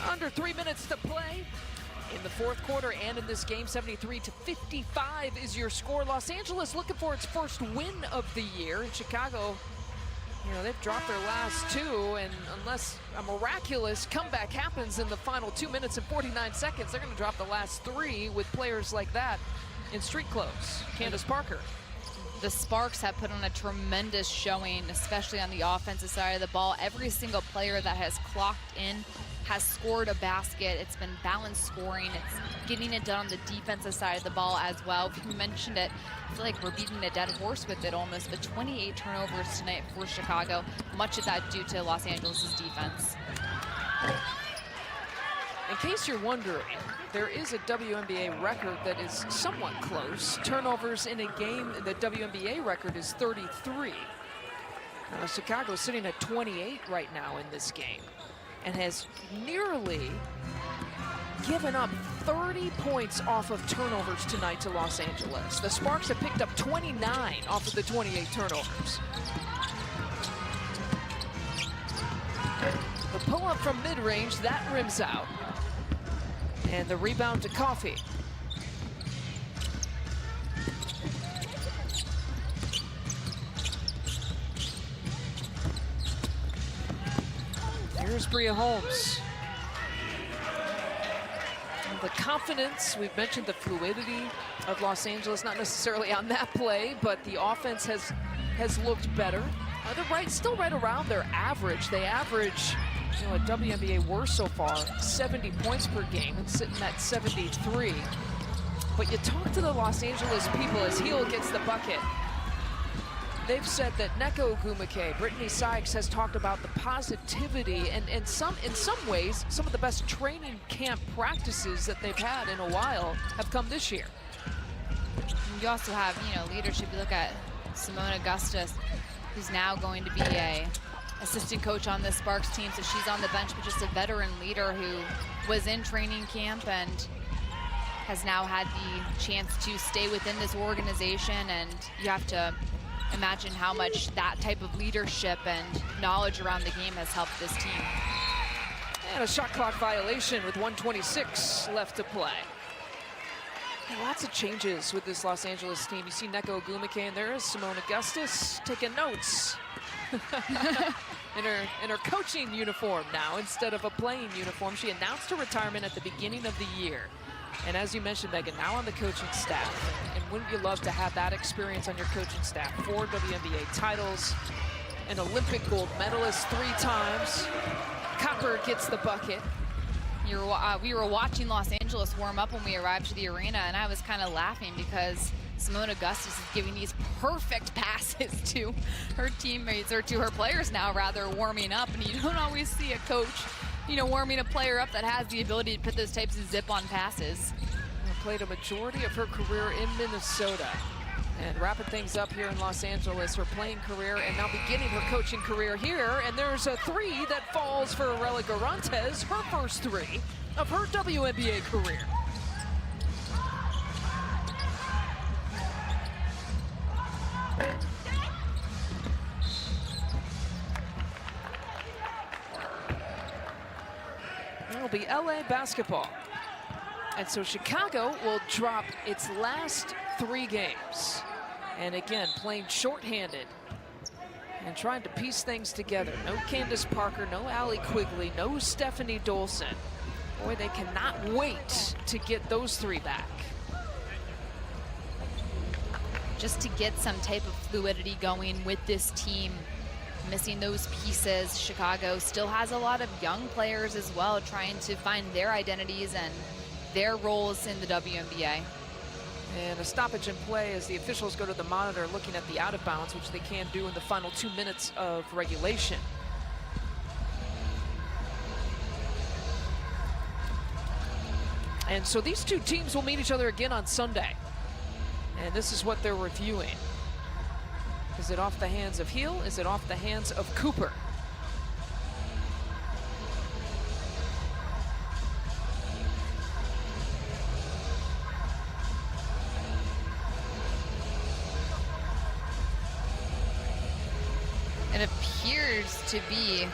Under 3 minutes to play in the fourth quarter and in this game. 73-55 is your score. Los Angeles looking for its first win of the year. In Chicago, you know, they've dropped their last two, and unless a miraculous comeback happens in the final 2 minutes and 49 seconds, they're going to drop the last three with players like that in street clothes. Candace Parker. The Sparks have put on a tremendous showing, especially on the offensive side of the ball. Every single player that has clocked in has scored a basket. It's been balanced scoring. It's getting it done on the defensive side of the ball as well. We mentioned it. I feel like we're beating a dead horse with it almost. The 28 turnovers tonight for Chicago. Much of that due to Los Angeles' defense. In case you're wondering, there is a WNBA record that is somewhat close. Turnovers in a game, the WNBA record is 33. Chicago's sitting at 28 right now in this game, and has nearly given up 30 points off of turnovers tonight to Los Angeles. The Sparks have picked up 29 off of the 28 turnovers. The pull-up from mid-range, that rims out. And the rebound to Coffey. Here's Bria Holmes. And the confidence, we've mentioned the fluidity of Los Angeles, not necessarily on that play, but the offense has looked better. They're still right around their average. They average, you know, a WNBA worst so far, 70 points per game, and sitting at 73. But you talk to the Los Angeles people as Heel gets the bucket. They've said that Nneka Ogwumike, Brittany Sykes has talked about the positivity and in some ways, some of the best training camp practices that they've had in a while have come this year. You also have, you know, leadership. You look at Simone Augustus, who's now going to be a assistant coach on the Sparks team, so she's on the bench, but just a veteran leader who was in training camp and has now had the chance to stay within this organization. And you have to imagine how much that type of leadership and knowledge around the game has helped this team. And a shot clock violation with 1:26 left to play. And lots of changes with this Los Angeles team. You see Nneka Ogwumike, and there is Simone Augustus taking notes. in her coaching uniform now instead of a playing uniform. She announced her retirement at the beginning of the year. And as you mentioned, Megan, now on the coaching staff. And wouldn't you love to have that experience on your coaching staff? 4 WNBA titles, an Olympic gold medalist 3 times. Copper gets the bucket. We were watching Los Angeles warm up when we arrived to the arena, and I was kind of laughing because Simone Augustus is giving these perfect passes to her teammates, or to her players now rather, warming up. And you don't always see a coach, you know, warming a player up that has the ability to put those types of zip-on passes. Played a majority of her career in Minnesota, and wrapping things up here in Los Angeles, her playing career, and now beginning her coaching career here. And there's a 3 that falls for Arella Garantes, her first 3 of her WNBA career. It'll be LA basketball. And so Chicago will drop its last 3 games. And again, playing shorthanded and trying to piece things together. No Candace Parker, no Allie Quigley, no Stephanie Dolson. Boy, they cannot wait to get those 3 back. Just to get some type of fluidity going with this team. Missing those pieces. Chicago still has a lot of young players as well, trying to find their identities and their roles in the WNBA. And a stoppage in play as the officials go to the monitor looking at the out of bounds, which they can do in the final 2 minutes of regulation. And so these two teams will meet each other again on Sunday. And this is what they're reviewing. Is it off the hands of Heel? Is it off the hands of Cooper? It appears to be,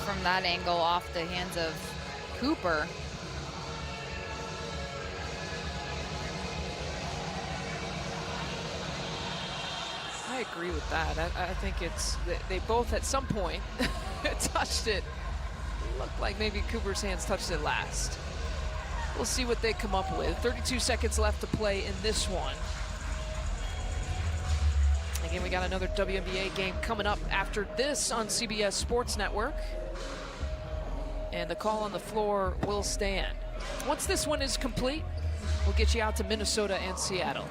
from that angle, off the hands of Cooper. I agree with that. I think it's, they both at some point touched it. Looked like maybe Cooper's hands touched it last. We'll see what they come up with. 32 seconds left to play in this one. Again, we got another WNBA game coming up after this on CBS Sports Network. And the call on the floor will stand. Once this one is complete, we'll get you out to Minnesota and Seattle.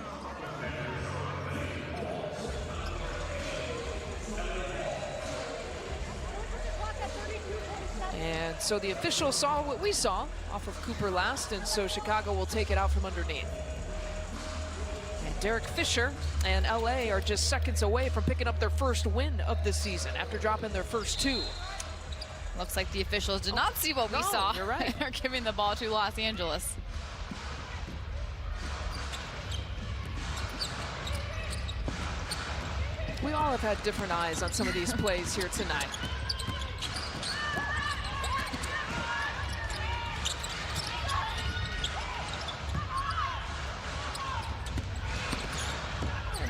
And so the officials saw what we saw off of Cooper last, and so Chicago will take it out from underneath. And Derek Fisher and LA are just seconds away from picking up their first win of the season after dropping their first two. Looks like the officials did not see what we saw. You're right. They're giving the ball to Los Angeles. We all have had different eyes on some of these plays here tonight.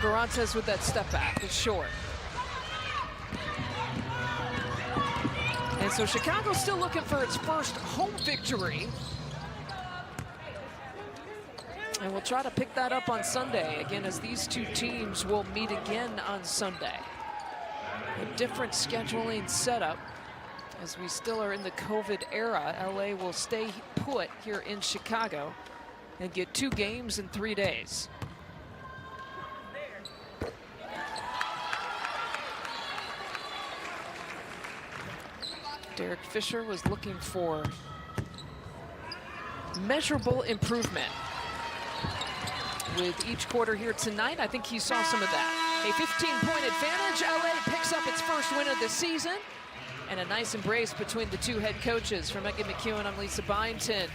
Garantes with that step back is short. And so Chicago's still looking for its first home victory. And we'll try to pick that up on Sunday, again, as these two teams will meet again on Sunday. A different scheduling setup, as we still are in the COVID era. LA will stay put here in Chicago and get 2 games in 3 days. Derek Fisher was looking for measurable improvement with each quarter here tonight. I think he saw some of that. A 15-point advantage. LA picks up its first win of the season. And a nice embrace between the two head coaches. From Megan McEwen, I'm Lisa Byington.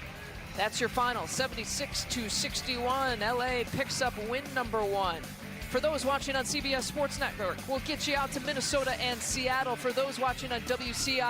That's your final, 76-61. LA picks up win number 1. For those watching on CBS Sports Network, we'll get you out to Minnesota and Seattle. For those watching on WCI